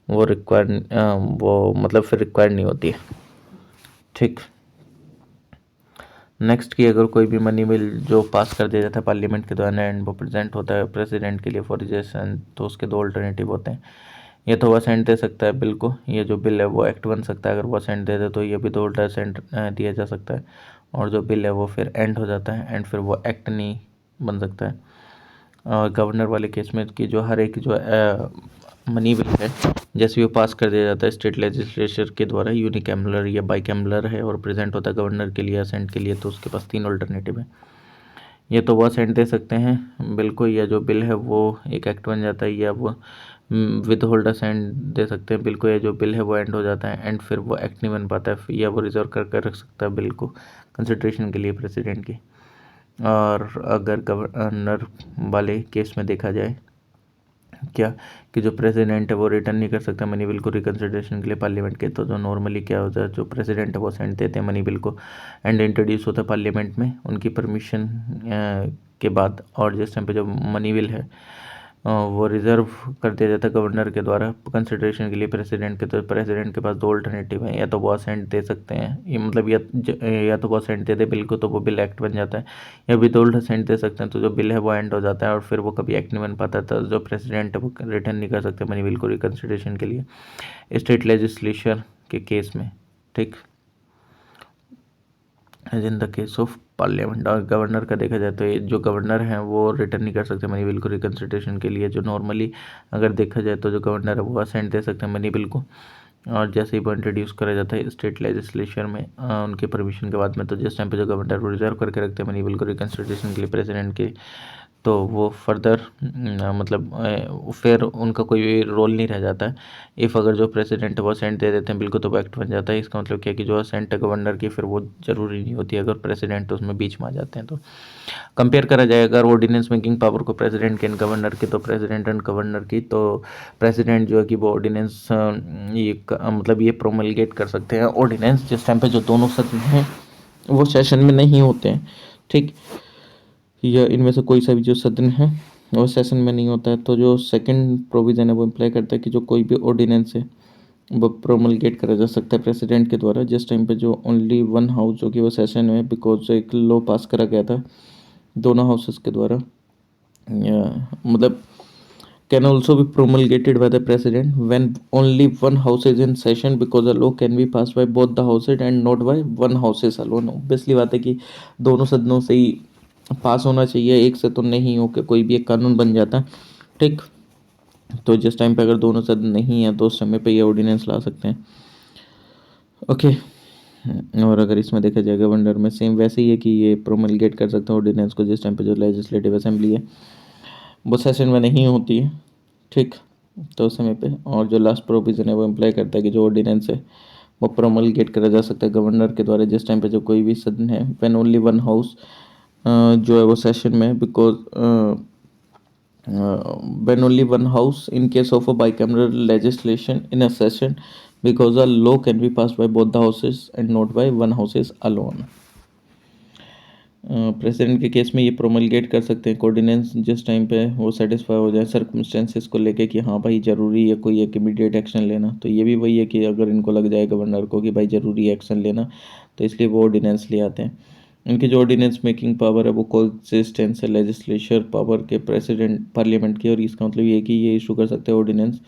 वो वो मतलब फिर रिक्वायर्ड नहीं होती है। ठीक, नेक्स्ट की अगर कोई भी मनी बिल जो पास कर दिया जाता है पार्लियामेंट के द्वारा एंड वो प्रेजेंट होता है प्रेसिडेंट के लिए फॉर रिजेक्शन तो उसके 2 अल्टरनेटिव होते हैं, या तो वो असेंट दे सकता है बिल को, ये जो बिल है वो एक्ट बन सकता है अगर वो असेंट दे दे तो ये भी 2 असेंट दिया जा सकता है और जो बिल है वो फिर एंड हो जाता है एंड फिर वो एक्ट नहीं बन सकता है। गवर्नर वाले केस में कि जो हर एक जो मनी बिल है जैसे भी वो पास कर दिया जाता है स्टेट लेजिस्लेचर के द्वारा यूनिकैमुलर या बाईकैमुलर है और प्रेजेंट होता है गवर्नर के लिए असेंट के लिए तो उसके पास 3 अल्टरनेटिव है, या तो वो असेंट दे सकते हैं बिल को, या जो बिल है वो एक एक्ट बन जाता है, या वो विद होल्ड असेंट दे सकते हैं बिल को, या जो बिल है वो एंड हो जाता है एंड फिर वो एक्ट नहीं बन पाता है, या वो रिजर्व कर कर रख सकता है बिल को कंसिड्रेशन के लिए प्रेसिडेंट की। और अगर गवर्नर वाले केस में देखा जाए क्या कि जो प्रेसिडेंट है वो रिटर्न नहीं कर सकता मनी बिल को रिकन्सिडरेशन के लिए पार्लियामेंट के, तो जो नॉर्मली क्या होता है, जो प्रेसिडेंट है वो सेंड देते हैं मनी बिल को एंड इंट्रोड्यूस होता है पार्लियामेंट में उनकी परमिशन के बाद। और जिस टाइम पे जो मनी बिल है वो रिज़र्व कर दिया जाता है गवर्नर के द्वारा कंसिडरेशन के लिए प्रेसिडेंट के, तो प्रेसिडेंट के पास दो अल्टरनेटिव हैं, या तो वो असेंट दे सकते हैं, ये मतलब या तो वो असेंट दे दे बिल को तो वो बिल एक्ट बन जाता है, या विदाउट असेंट दे सकते हैं तो जो बिल है वो एंड हो जाता है और फिर वो कभी एक्ट नहीं बन पाता, तो जो प्रेसिडेंट है वो रिटर्न नहीं कर सकते मनी बिल को रिकन्सिडरेशन के लिए स्टेट लेजिस्लेचर के केस में। ठीक, in the case of parliament. और गवर्नर का देखा जाए तो ये जो गवर्नर हैं वो रिटर्न नहीं कर सकते मनी बिल को रिकन्सिडरेशन के लिए। जो नॉर्मली अगर देखा जाए तो जो गवर्नर है वो असेंट दे सकते हैं मनी बिल को, और जैसे ही वो इंट्रोड्यूस करा जाता है स्टेट लेजिस्लेचर में उनके परमिशन के बाद में, तो जिस टाइम पे जो गवर्नर वो रिजर्व करके रखते हैं मनी बिल को रिकन्सिडरेशन के लिए प्रेसिडेंट के, तो वो फर्दर मतलब फिर उनका कोई रोल नहीं रह जाता है। इफ़ अगर जो प्रेसिडेंट है वो असेंट दे देते हैं बिल को तो वो एक्ट बन जाता है। इसका मतलब क्या है कि जो असेंट है गवर्नर की फिर वो ज़रूरी नहीं होती अगर प्रेसिडेंट उसमें बीच में आ जाते हैं तो। कंपेयर करा जाए अगर ऑर्डिनेंस मेकिंग पावर को प्रेसिडेंट के एंड गवर्नर की, तो प्रेसिडेंट एंड गवर्नर की, तो प्रेसिडेंट जो है कि वो ऑर्डिनेंस मतलब ये प्रोमलगेट कर सकते हैं ऑर्डिनेंस जिस टाइम पे जो दोनों सदन हैं वो सेशन में नहीं होते हैं। ठीक, या इनमें से कोई सा भी जो सदन है वो सेशन में नहीं होता है, तो जो सेकंड प्रोविज़न है वो इम्प्लाई करता है कि जो कोई भी ऑर्डिनेंस है वो प्रोमलगेट करा जा सकता है प्रेसिडेंट के द्वारा जिस टाइम पे जो ओनली वन हाउस जो कि वो सेशन में, बिकॉज एक लॉ पास करा गया था दोनों हाउसेस के द्वारा, मतलब can also be promulgated by the president when only one house is in session because a law can be passed by both the houses and not by one houses alone। Obviously बात है कि दोनों सदनों से ही पास होना चाहिए, एक से तो नहीं हो के कोई भी एक कानून बन जाता है। ठीक, तो जिस टाइम पे अगर दोनों सदन नहीं है तो उस समय पे ये ऑर्डिनेंस ला सकते हैं। ओके, और अगर इसमें देखा जाए गवर्नर में सेम वैसे ही है कि ये प्रोमलगेट कर सकते हैं ऑर्डिनेंस को जिस टाइम पे जो लेजिस्लेटिव असेंबली है वो सेशन में नहीं होती है। ठीक, तो उस समय पे। और जो लास्ट प्रोविज़न है वो इम्प्लाई करता है कि जो ऑर्डिनेंस है वो प्रोमलगेट करा जा सकता है गवर्नर के द्वारा जिस टाइम पे जो कोई भी सदन है व्हेन ओनली वन हाउस जो है वो सेशन में, because when only one house in case of a bicameral legislation in a session because a law can be pass by both the houses and not by one houses alone. President के case में ये promulgate कर सकते हैं कोऑर्डिनेंस जिस time पे वो satisfy हो जाए सर्कमस्टेंसेस को लेके कि हाँ भाई ज़रूरी है कोई एक इमीडिएट एक्शन लेना, तो ये भी वही है कि अगर इनको लग जाए गवर्नर को कि भाई ज़रूरी एक्शन लेना तो इसलिए वो ऑर्डिनेंस ले आते हैं। इनकी जो ऑर्डिनेंस मेकिंग पावर है वो कोएग्जिस्टेंस है लेजिस्लेचर पावर के प्रेसिडेंट पार्लियामेंट की, और इसका मतलब ये है कि ये इशू कर सकते हैं ऑर्डिनेंस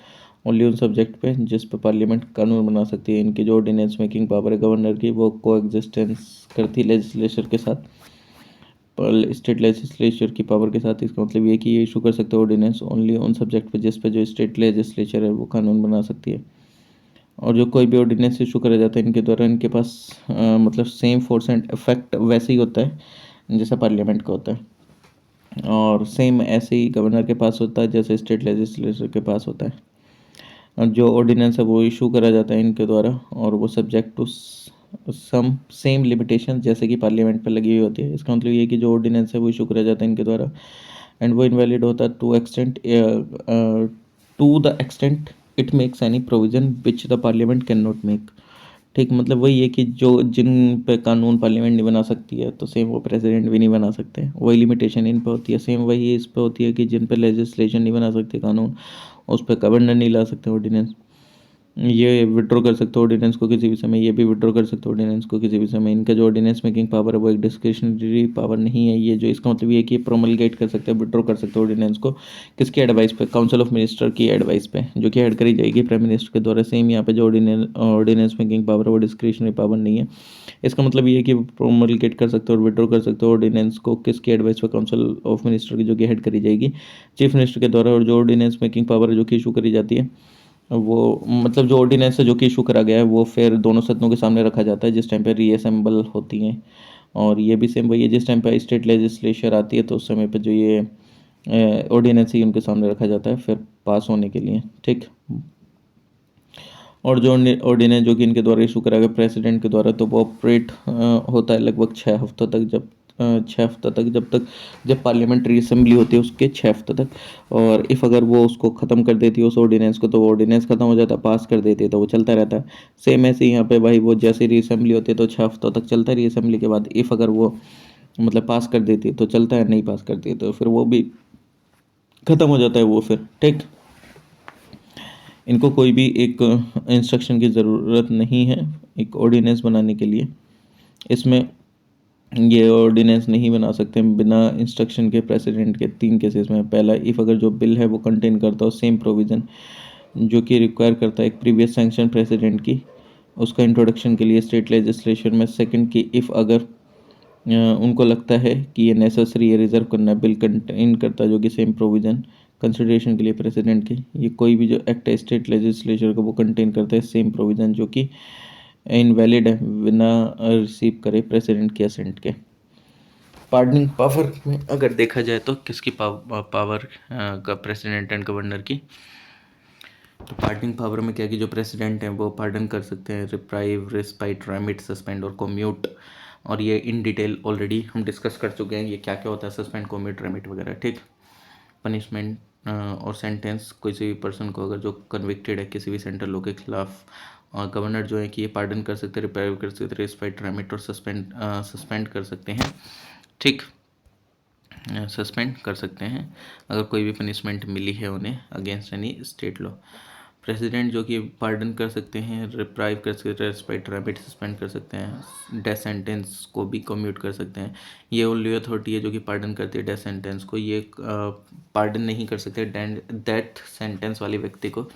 ओनली उन सब्जेक्ट पे जिस पे पार्लियामेंट कानून बना सकती है। इनकी जो ऑर्डिनेंस मेकिंग पावर है गवर्नर की वो कोएग्जिस्टेंस करती है लेजिस्लेचर के साथ, स्टेट लेजिस्लेचर की पावर के साथ। इसका मतलब ये कि ये इशू कर सकते हैं ऑर्डिनेंस ओनली उन सब्जेक्ट पे जिस पे जो स्टेट लेजिस्लेचर है वो कानून बना सकती है। और जो कोई भी ऑर्डिनेंस इशू करा जाता है इनके द्वारा इनके पास मतलब सेम फोर्स एंड इफेक्ट वैसे ही होता है जैसा पार्लियामेंट का होता है, और सेम ऐसे ही गवर्नर के पास होता है जैसे स्टेट लेजिस्लेचर के पास होता है। और जो ऑर्डिनेंस है वो इशू करा जाता है इनके द्वारा और वो subject to some same limitation जैसे कि पार्लियामेंट पर लगी हुई होती है। इसका मतलब ये है कि जो ऑर्डिनेंस है वो इशू करा जाता है इनके द्वारा एंड वो इनवैलिड होता है to the extent it makes any provision which the parliament can not make. ठीक, मतलब वही है कि जो जिन पे कानून पार्लियामेंट नहीं बना सकती है तो सेम वो प्रेसिडेंट भी नहीं बना सकते, वही लिमिटेशन इन पे होती है। सेम वही इस पे होती है कि जिन पे लेजिस्लेशन नहीं बना सकते कानून उस पर गवर्नर नहीं ला सकते ऑर्डिनेंस। ये विड्रॉ कर सकते हो ऑर्डिनेंस को किसी भी समय, ये भी विड्रॉ कर सकते हो ऑर्डिनेंस को किसी भी समय। इनका जो ऑर्डिनेंस मेकिंग पावर है वो एक डिस्क्रिशनरी पावर नहीं है, ये जो इसका मतलब ये है कि प्रोमलगेट कर सकते हैं विड्रॉ कर सकते हो ऑर्डिनेंस को किसकी एडवाइस पे, काउंसिल ऑफ मिनिस्टर की एडवाइस पे जो कि हेड करी जाएगी प्राइम मिनिस्टर के द्वारा। सेम यहाँ पे जो ऑर्डिनेंस मेकिंग पावर है वो डिस्क्रिशनरी पावर नहीं है। इसका मतलब ये है कि प्रोमलगेट कर सकते हो और विड्रॉ कर सकते हो ऑर्डिनेंस को किसकी एडवाइस पे, काउंसिल ऑफ मिनिस्टर की जो कि हेड करी जाएगी चीफ मिनिस्टर के द्वारा। और जो ऑर्डिनेंस मेकिंग पावर है जो कि इशू करी जाती है वो मतलब जो ऑर्डिनेंस है जो कि इशू करा गया है वो फिर दोनों सदनों के सामने रखा जाता है जिस टाइम पे रीअसेंबल होती हैं और ये भी सेम वही है, जिस टाइम पे स्टेट लेजिस्लेचर आती है तो उस समय पे जो ये ऑर्डिनेंस ही उनके सामने रखा जाता है फिर पास होने के लिए, ठीक। और जो ऑर्डिनेंस जो कि इनके द्वारा इशू करा गया प्रेसिडेंट के द्वारा, तो वो ऑपरेट होता है लगभग 6 हफ्तों तक, जब 6 हफ्ते तक, जब पार्लियामेंट्री असेंबली होती है उसके 6 हफ्ते तक। और इफ़ अगर वो उसको ख़त्म कर देती है उस ऑर्डिनेंस को, तो वो ऑर्डिनेंस ख़त्म हो जाता है, पास कर देती है तो वो चलता रहता है। सेम ऐसे ही यहाँ पे भाई, वो जैसे री असेंबली होती है तो 6 हफ्तों तक चलता है, री असेंबली के बाद इफ़ अगर वो मतलब पास कर देती है तो चलता है, नहीं पास करती है तो फिर वो भी ख़त्म हो जाता है वो फिर, ठीक। इनको कोई भी एक इंस्ट्रक्शन की ज़रूरत नहीं है एक ऑर्डिनेंस बनाने के लिए। इसमें ये ऑर्डिनेंस नहीं बना सकते बिना इंस्ट्रक्शन के प्रेसिडेंट के 3 केसेस में। पहला, इफ़ अगर जो बिल है वो कंटेन करता हो सेम प्रोविज़न जो कि रिक्वायर करता है एक प्रीवियस सैंक्शन प्रेसिडेंट की, उसका इंट्रोडक्शन के लिए स्टेट लेजिस्लेशन में। सेकंड की, इफ़ अगर उनको लगता है कि ये नेसेसरी है, रिजर्व करना बिल कंटेन करता है जो कि सेम प्रोविज़न कंसिडरेशन के लिए प्रेसिडेंट की। ये कोई भी जो एक्ट है स्टेट लेजिस्लेचर का वो कंटेन करता है सेम प्रोविज़न जो कि इनवैलिड है बिना रिसीव करे प्रेसिडेंट के असेंट के। पार्डनिंग पावर में अगर देखा जाए तो किसकी पावर का, प्रेसिडेंट एंड गवर्नर की। तो पार्डनिंग पावर में क्या कि जो प्रेसिडेंट हैं वो पार्डन कर सकते हैं, रिप्राइव, रिस्पाइट, रेमिट, सस्पेंड और कोम्यूट। और ये इन डिटेल ऑलरेडी हम डिस्कस कर चुके हैं ये क्या क्या होता है, सस्पेंड, कोम्यूट, रेमिट वगैरह, ठीक। पनिशमेंट और सेंटेंस, किसी भी पर्सन को अगर जो कन्विक्टेड है किसी भी सेंट्रल लॉ के खिलाफ, और गवर्नर जो है कि ये पार्डन कर सकते हैं, रिप्राइव कर सकते हैं, रिस्पाइट, रेमिट और सस्पेंड कर सकते हैं, ठीक। सस्पेंड कर सकते हैं अगर कोई भी पनिशमेंट मिली है उन्हें against any state law. President जो कि पार्डन कर सकते हैं, रिप्राइव कर सकते हैं, रिस्पाइट, रैबिट, सस्पेंड कर सकते हैं, डेथ सेंटेंस को भी कम्यूट कर सकते हैं। ये ओनली अथॉरिटी है जो कि पार्डन करती है डेथ सेंटेंस को। ये पार्डन नहीं कर सकते डेथ सेंटेंस वाले व्यक्ति को।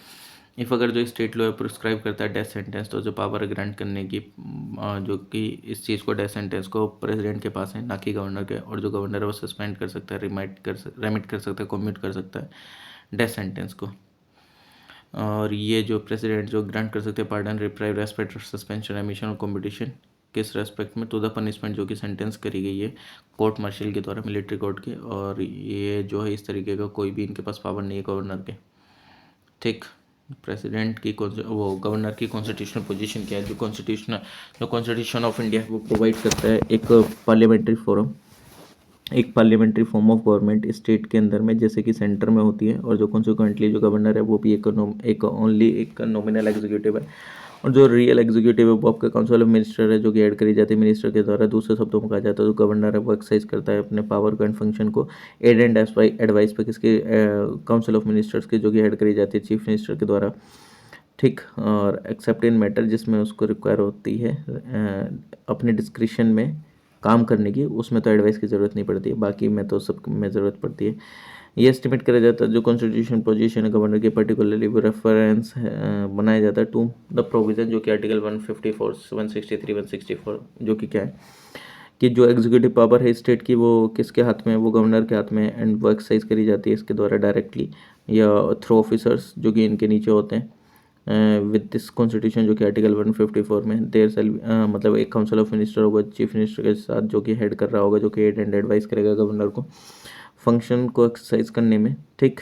इफ़ अगर जो स्टेट लॉ प्रिस्क्राइब करता है डेथ सेंटेंस, तो जो पावर ग्रांट करने की जो कि इस चीज़ को, डेथ सेंटेंस को, प्रेसिडेंट के पास है, ना कि गवर्नर के। और जो गवर्नर है वो सस्पेंड कर सकता है, रेमिट कर सकता है, कम्यूट कर सकता है डेथ सेंटेंस को। और ये जो प्रेसिडेंट जो ग्रांट कर सकते हैं पार्डन, रिप्राइव, रेस्पेक्ट, सस्पेंशन, रेमिशन और कॉम्पिटिशन किस रेस्पेक्ट में, टू द पनिशमेंट जो कि सेंटेंस करी गई है कोर्ट मार्शल के द्वारा, मिलिट्री कोर्ट के। और ये जो है इस तरीके का कोई भी इनके पास पावर नहीं है गवर्नर के, ठीक। प्रेसिडेंट की वो गवर्नर की कॉन्स्टिट्यूशनल पोजीशन क्या है, जो कॉन्स्टिट्यूशन ऑफ इंडिया है वो प्रोवाइड करता है एक पार्लियामेंट्री फोरम, एक parliamentary form of government state के अंदर में, जैसे कि सेंटर में होती है। और जो कॉन्सिक्वेंटली जो गवर्नर है वो भी एक ओनली एक नॉमिनल एग्जीक्यूटिव है। और जो रियल एग्जीक्यूटिव है वो आपका काउंसिल ऑफ मिनिस्टर है जो कि ऐड करी जाती है मिनिस्टर के द्वारा। दूसरे शब्दों में कहा जाता है जो गवर्नर है वो एक्सरसाइज करता है अपने पावर को एंड फंक्शन को एड एंड एडवाइस पे किसके, काउंसिल ऑफ मिनिस्टर्स के जो कि ऐड करी जाती है चीफ मिनिस्टर के द्वारा, ठीक। और एक्सेप्ट इन मैटर जिसमें उसको रिक्वायर होती है अपने डिस्क्रिप्शन में काम करने की, उसमें तो एडवाइस की ज़रूरत नहीं पड़ती है, बाकी में तो सब में ज़रूरत पड़ती है। ये एस्टिमेट करा जाता है जो कॉन्स्टिट्यूशन पोजीशन है गवर्नर की, पर्टिकुलरली वो रेफरेंस बनाया जाता है टू द प्रोविज़न जो कि आर्टिकल 154, 163, 164 जो कि क्या है कि जो एग्जीक्यूटिव पावर है स्टेट की वो किसके हाथ में है, वो गवर्नर के हाथ में है। एंड वो एक्सरसाइज करी जाती है इसके द्वारा डायरेक्टली या थ्रू ऑफिसर्स जो कि इनके नीचे होते हैं। विद दिस कॉन्स्टिट्यूशन जो कि आर्टिकल 154 में देयर सेल मतलब एक काउंसिल ऑफ मिनिस्टर होगा चीफ मिनिस्टर के साथ जो कि हेड कर रहा होगा, जो कि एड एंड एडवाइस करेगा गवर्नर को फंक्शन को एक्सरसाइज करने में, ठीक।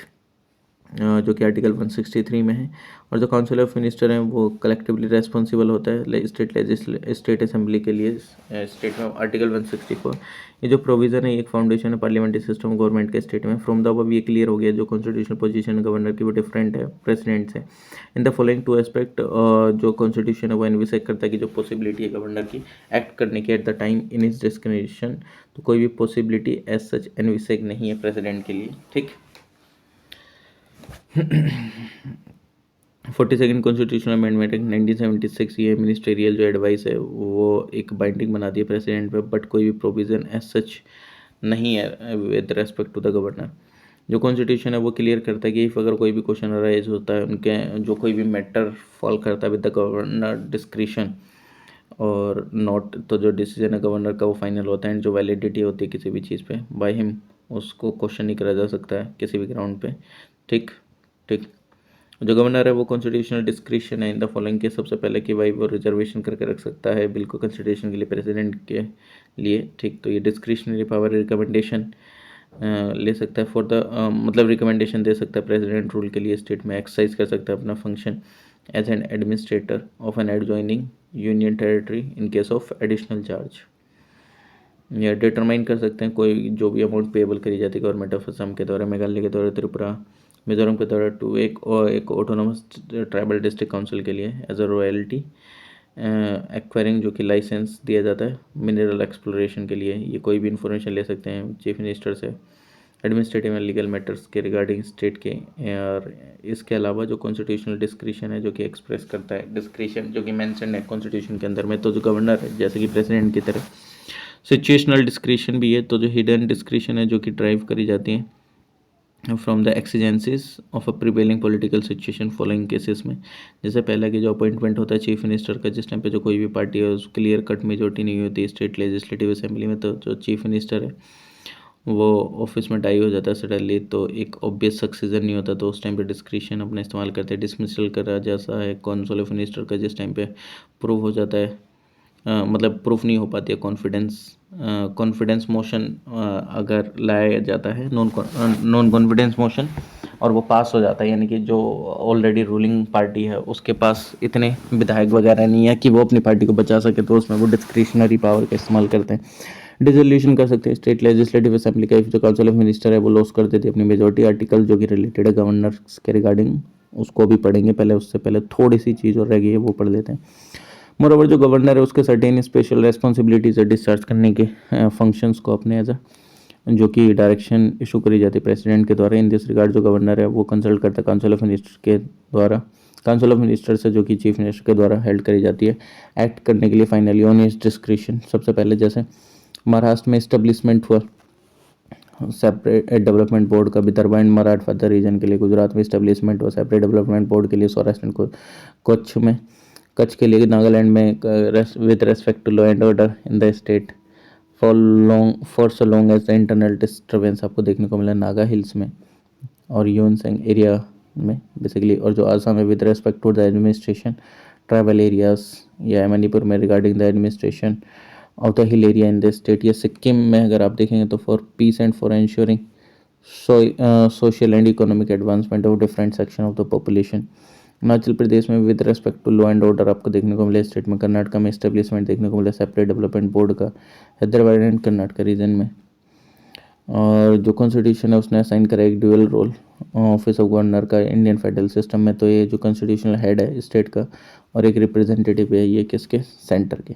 जो कि आर्टिकल 163 में है। और जो काउंसिल ऑफ मिनिस्टर हैं वो कलेक्टिवली रेस्पॉन्सिबल होता है स्टेट असेंबली के लिए स्टेट में, आर्टिकल 164। ये जो प्रोविज़न है एक फाउंडेशन है पार्लियामेंट्री सिस्टम गवर्नमेंट के स्टेट में। फ्रॉम द अब ये क्लियर हो गया जो कॉन्स्टिट्यूशनल पोजीशन गवर्नर की वो डिफरेंट है प्रेसिडेंट से in the following to aspect. जो कॉन्स्टिट्यूशन है वो इन्विसेट करता है कि जो पॉसिबिलिटी है गवर्नर की एक्ट करने की at the time in is discrimination, तो कोई भी पॉसिबिलिटी एज सच इन्विसेट नहीं है प्रेसिडेंट के लिए, ठीक। 42nd कॉन्स्टिट्यूशनल अमेंडमेंट एक्ट 1976 ये मिनिस्टेरियल जो एडवाइस है वो एक बाइंडिंग बना दी है प्रेसिडेंट पे, बट कोई भी प्रोविज़न एज सच नहीं है with respect to the governor. जो कॉन्स्टिट्यूशन है वो क्लियर करता है कि इफ़ अगर कोई भी क्वेश्चन अराइज होता है उनके जो कोई भी मैटर फॉल करता है विद द गवर्नर डिस्क्रिशन और नॉट, तो जो डिसीजन है गवर्नर का वो फाइनल होता है। एंड जो वैलिडिटी होती है किसी भी चीज़ पे बाय हिम उसको क्वेश्चन नहीं करा जा सकता है किसी भी ग्राउंड पे, ठीक ठीक। जो गवर्नर है वो कॉन्स्टिट्यूशनल डिस्क्रिप्शन है इन द फॉलोइंग के, सबसे पहले कि भाई वो रिजर्वेशन करके रख सकता है बिल को कंसिडरेशन के लिए प्रेसिडेंट के लिए, ठीक। तो ये डिस्क्रिशनरी पावर रिकमेंडेशन ले सकता है फॉर द मतलब रिकमेंडेशन दे सकता है प्रेसिडेंट रूल के लिए, स्टेट में एक्सरसाइज कर सकता है अपना function as an administrator of an adjoining union territory in case of additional charge. या डिटरमाइन कर सकते हैं कोई जो भी अमाउंट पेबल करी जाती है गवर्नमेंट ऑफ असम के द्वारा, मेघालय के द्वारा, त्रिपुरा, मिजोरम के द्वारा टू एक ऑटोनोमस ट्राइबल डिस्ट्रिक्ट काउंसिल के लिए एज अ रॉयल्टी एक्वायरिंग, जो कि लाइसेंस दिया जाता है मिनरल एक्सप्लोरेशन के लिए। ये कोई भी इंफॉर्मेशन ले सकते हैं चीफ मिनिस्टर से एडमिनिस्ट्रेटिव एंड लीगल मैटर्स के रिगार्डिंग स्टेट के। और इसके अलावा जो कॉन्स्टिट्यूशनल डिस्क्रिशन है जो कि एक्सप्रेस करता है डिस्क्रिशन जो कि मेंशन है कॉन्स्टिट्यूशन के अंदर में, तो जो गवर्नर है जैसे कि प्रेसिडेंट की तरह सिचुएशनल डिस्क्रिशन भी है, तो जो हिडन डिस्क्रिशन है जो कि ड्राइव करी जाती है from the exigencies of a prevailing political situation following cases में। जैसे पहला कि जो अपॉइंटमेंट होता है चीफ मिनिस्टर का, जिस टाइम पे जो कोई भी पार्टी है उस क्लियर कट मेजोरिटी नहीं होती स्टेट लेजिस्लेटिव असेंबली में, तो जो चीफ मिनिस्टर है वो ऑफिस में डाई हो जाता है सडनली, तो एक ऑब्वियस सक्सेसर नहीं होता, तो उस टाइम पे डिस्क्रिशन अपना इस्तेमाल करते हैं। डिसमिसल करा जैसा है कौंसिल ऑफ मिनिस्टर का, जिस टाइम पे प्रूव हो जाता है मतलब प्रूफ नहीं हो पाती है कॉन्फिडेंस मोशन अगर लाया जाता है नॉन कॉन्फिडेंस मोशन और वो पास हो जाता है, यानी कि जो ऑलरेडी रूलिंग पार्टी है उसके पास इतने विधायक वगैरह नहीं है कि वो अपनी पार्टी को बचा सके, तो उसमें वो डिस्क्रिशनरी पावर का इस्तेमाल करते हैं। डिसोल्यूशन कर सकते हैं स्टेट लेजिस्लेटिव असेंबली का, जो काउंसिल ऑफ मिनिस्टर है वो लॉस कर देती है अपनी मेजोरिटी। आर्टिकल जो कि रिलेटेड है गवर्नर के रिगार्डिंग उसको भी पढ़ेंगे, पहले उससे पहले थोड़ी सी चीज़ और रह गई है वो पढ़ लेते हैं। मोरओवर जो गवर्नर है उसके सर्टेन स्पेशल रेस्पॉन्सिबिलिटीज है डिस्चार्ज करने के फंक्शंस को अपने एज जो कि डायरेक्शन इशू करी जाती है प्रेसिडेंट के द्वारा। इन दिस रिगार्ड जो गवर्नर है वो कंसल्ट करता है काउंसिल ऑफ मिनिस्टर के द्वारा, काउंसिल ऑफ मिनिस्टर से जो कि चीफ मिनिस्टर के द्वारा हेल्ड करी जाती है एक्ट करने के लिए फाइनली ऑन हिज डिस्क्रिशन। सबसे पहले जैसे महाराष्ट्र में इस्टेब्लिशमेंट हुआ सेपरेट डेवलपमेंट बोर्ड का विदर्भा एंड मराठवाड़ा रीजन के लिए, गुजरात में इस्टेब्लिशमेंट हुआ सेपरेट डेवलपमेंट बोर्ड के लिए सौराष्ट्र एंड कच्छ में, कच्छ के लिए नागालैंड में with respect to law and order in the state for so long as the internal disturbance आपको देखने को मिला नागा हिल्स में और यूनसेंग एरिया में बेसिकली। और जो आसाम में with respect to the administration tribal areas या मणिपुर में regarding the administration of the hill area in the state. या सिक्किम में अगर आप देखेंगे तो for peace and for ensuring social and economic advancement of different section of the population. Himachal Pradesh में with respect to law and order आपको देखने को मिला स्टेट में। कर्नाटका में एस्टेब्लिशमेंट देखने को मिला सेपरेट डेवलपमेंट बोर्ड का हैदराबाद एंड कर्नाटका रीजन में। और जो कॉन्स्टिट्यूशन है उसने असाइन करा एक dual role office of governor का इंडियन फेडरल सिस्टम में, तो ये जो कॉन्स्टिट्यूशनल हेड है स्टेट का और एक रिप्रेजेंटेटिव है ये किसके, सेंटर के,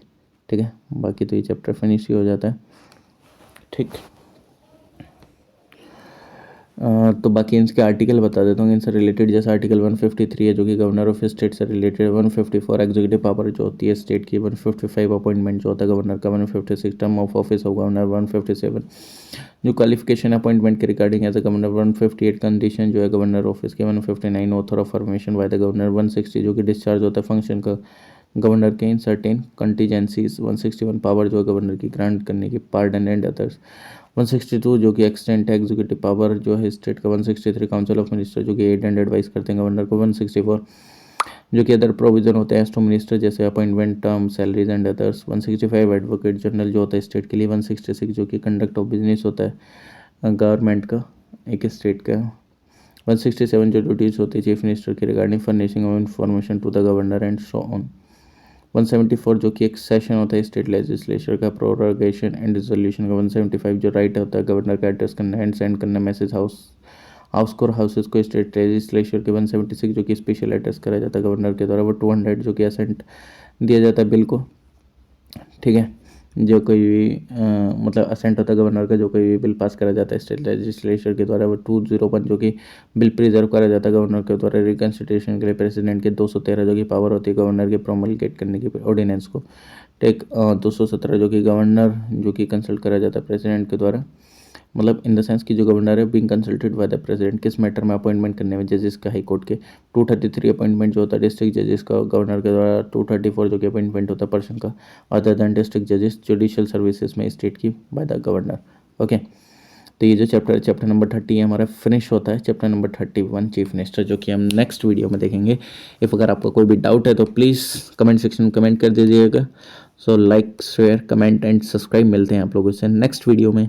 ठीक है। बाकी तो ये चैप्टर फिनिश ही हो जाता है, ठीक। तो बाकी इनके आर्टिकल बता देता हूँ इनसे रिलेटेड। जैसे आर्टिकल 153 है जो कि गवर्नर ऑफ स्टेट से रिलेटेड, 154 एग्जीक्यूटिव पावर जो होती है स्टेट की, 155 अपॉइंटमेंट जो होता है गवर्नर का, 156 term of office of governor, 157 जो क्वालिफिकेशन अपॉइंटमेंट के regarding as a governor, 158 condition जो है गवर्नर ऑफिस के, 159 author of formation by the governor, 160 जो कि डिस्चार्ज होता है फंक्शन का गवर्नर के इन सर्टेन कंटीजेंसीज, 161 पावर जो है गवर्नर की ग्रांट करने की, पार्डन एंड अदर्स, 162 जो कि एक्सटेंट है एग्जीक्यूटिव पावर जो है स्टेट का, 163 काउंसिल ऑफ मिनिस्टर जो कि एड एंड एडवाइस करते हैं गवर्नर को, 164 जो कि अदर प्रोविजन होते हैं एज टू मिनिस्टर जैसे appointment term salaries and others, 165 advocate general जो होता है स्टेट के लिए, 166 जो कि कंडक्ट ऑफ बिजनेस होता है गवर्नमेंट का एक स्टेट का, 167 जो ड्यूटीज होती है चीफ मिनिस्टर की regarding furnishing of information to the governor and so on, 174 जो कि एक सेशन होता है स्टेट लेजिस्लेचर का प्रोरोगेशन एंड रिजोल्यूशन का, 175 जो राइट होता है गवर्नर का एड्रेस करना एंड सेंड करना मैसेज हाउस को हाउसेज को स्टेट लेजिस्लेचर के, 176 जो कि स्पेशल एड्रेस करा जाता है गवर्नर के द्वारा, वो 200 जो कि असेंट दिया जाता है बिल को, ठीक है। जो कोई भी मतलब असेंट होता है गवर्नर का जो कोई भी बिल पास करा जाता है स्टेट लेजिस्लेचर के द्वारा, वो 201 जो कि बिल प्रिजर्व करा जाता है गवर्नर के द्वारा रिकन्सिडरेशन के लिए, प्रेसिडेंट के 213 जो कि पावर होती है गवर्नर के प्रोमलगेट करने की ऑर्डिनेंस को, टेक 217 जो कि गवर्नर जो कि कंसल्ट करा जाता है प्रेसिडेंट के द्वारा, मतलब इन द सेंस कि जो गवर्नर है being consulted by the president किस मैटर में अपॉइंटमेंट करने में, जजेस का हाई कोर्ट के, 233 अपॉइंटमेंट जो होता है डिस्ट्रिक्ट जजेस का गवर्नर के द्वारा, 234 जो कि अपॉइंटमेंट होता है पर्सन का अदर दैन डिस्ट्रिक्ट जजेस जुडिशियल सर्विसेज में स्टेट की बाय द गवर्नर, ओके। तो ये जो चैप्टर नंबर 30 है हमारा फिनिश होता है। चैप्टर नंबर 31 चीफ मिनिस्टर, जो कि हम नेक्स्ट वीडियो में देखेंगे। इफ़ अगर आपका कोई भी डाउट है तो प्लीज़ कमेंट सेक्शन में कमेंट कर दीजिएगा। So like share comment and subscribe. मिलते हैं आप लोगों से नेक्स्ट वीडियो में।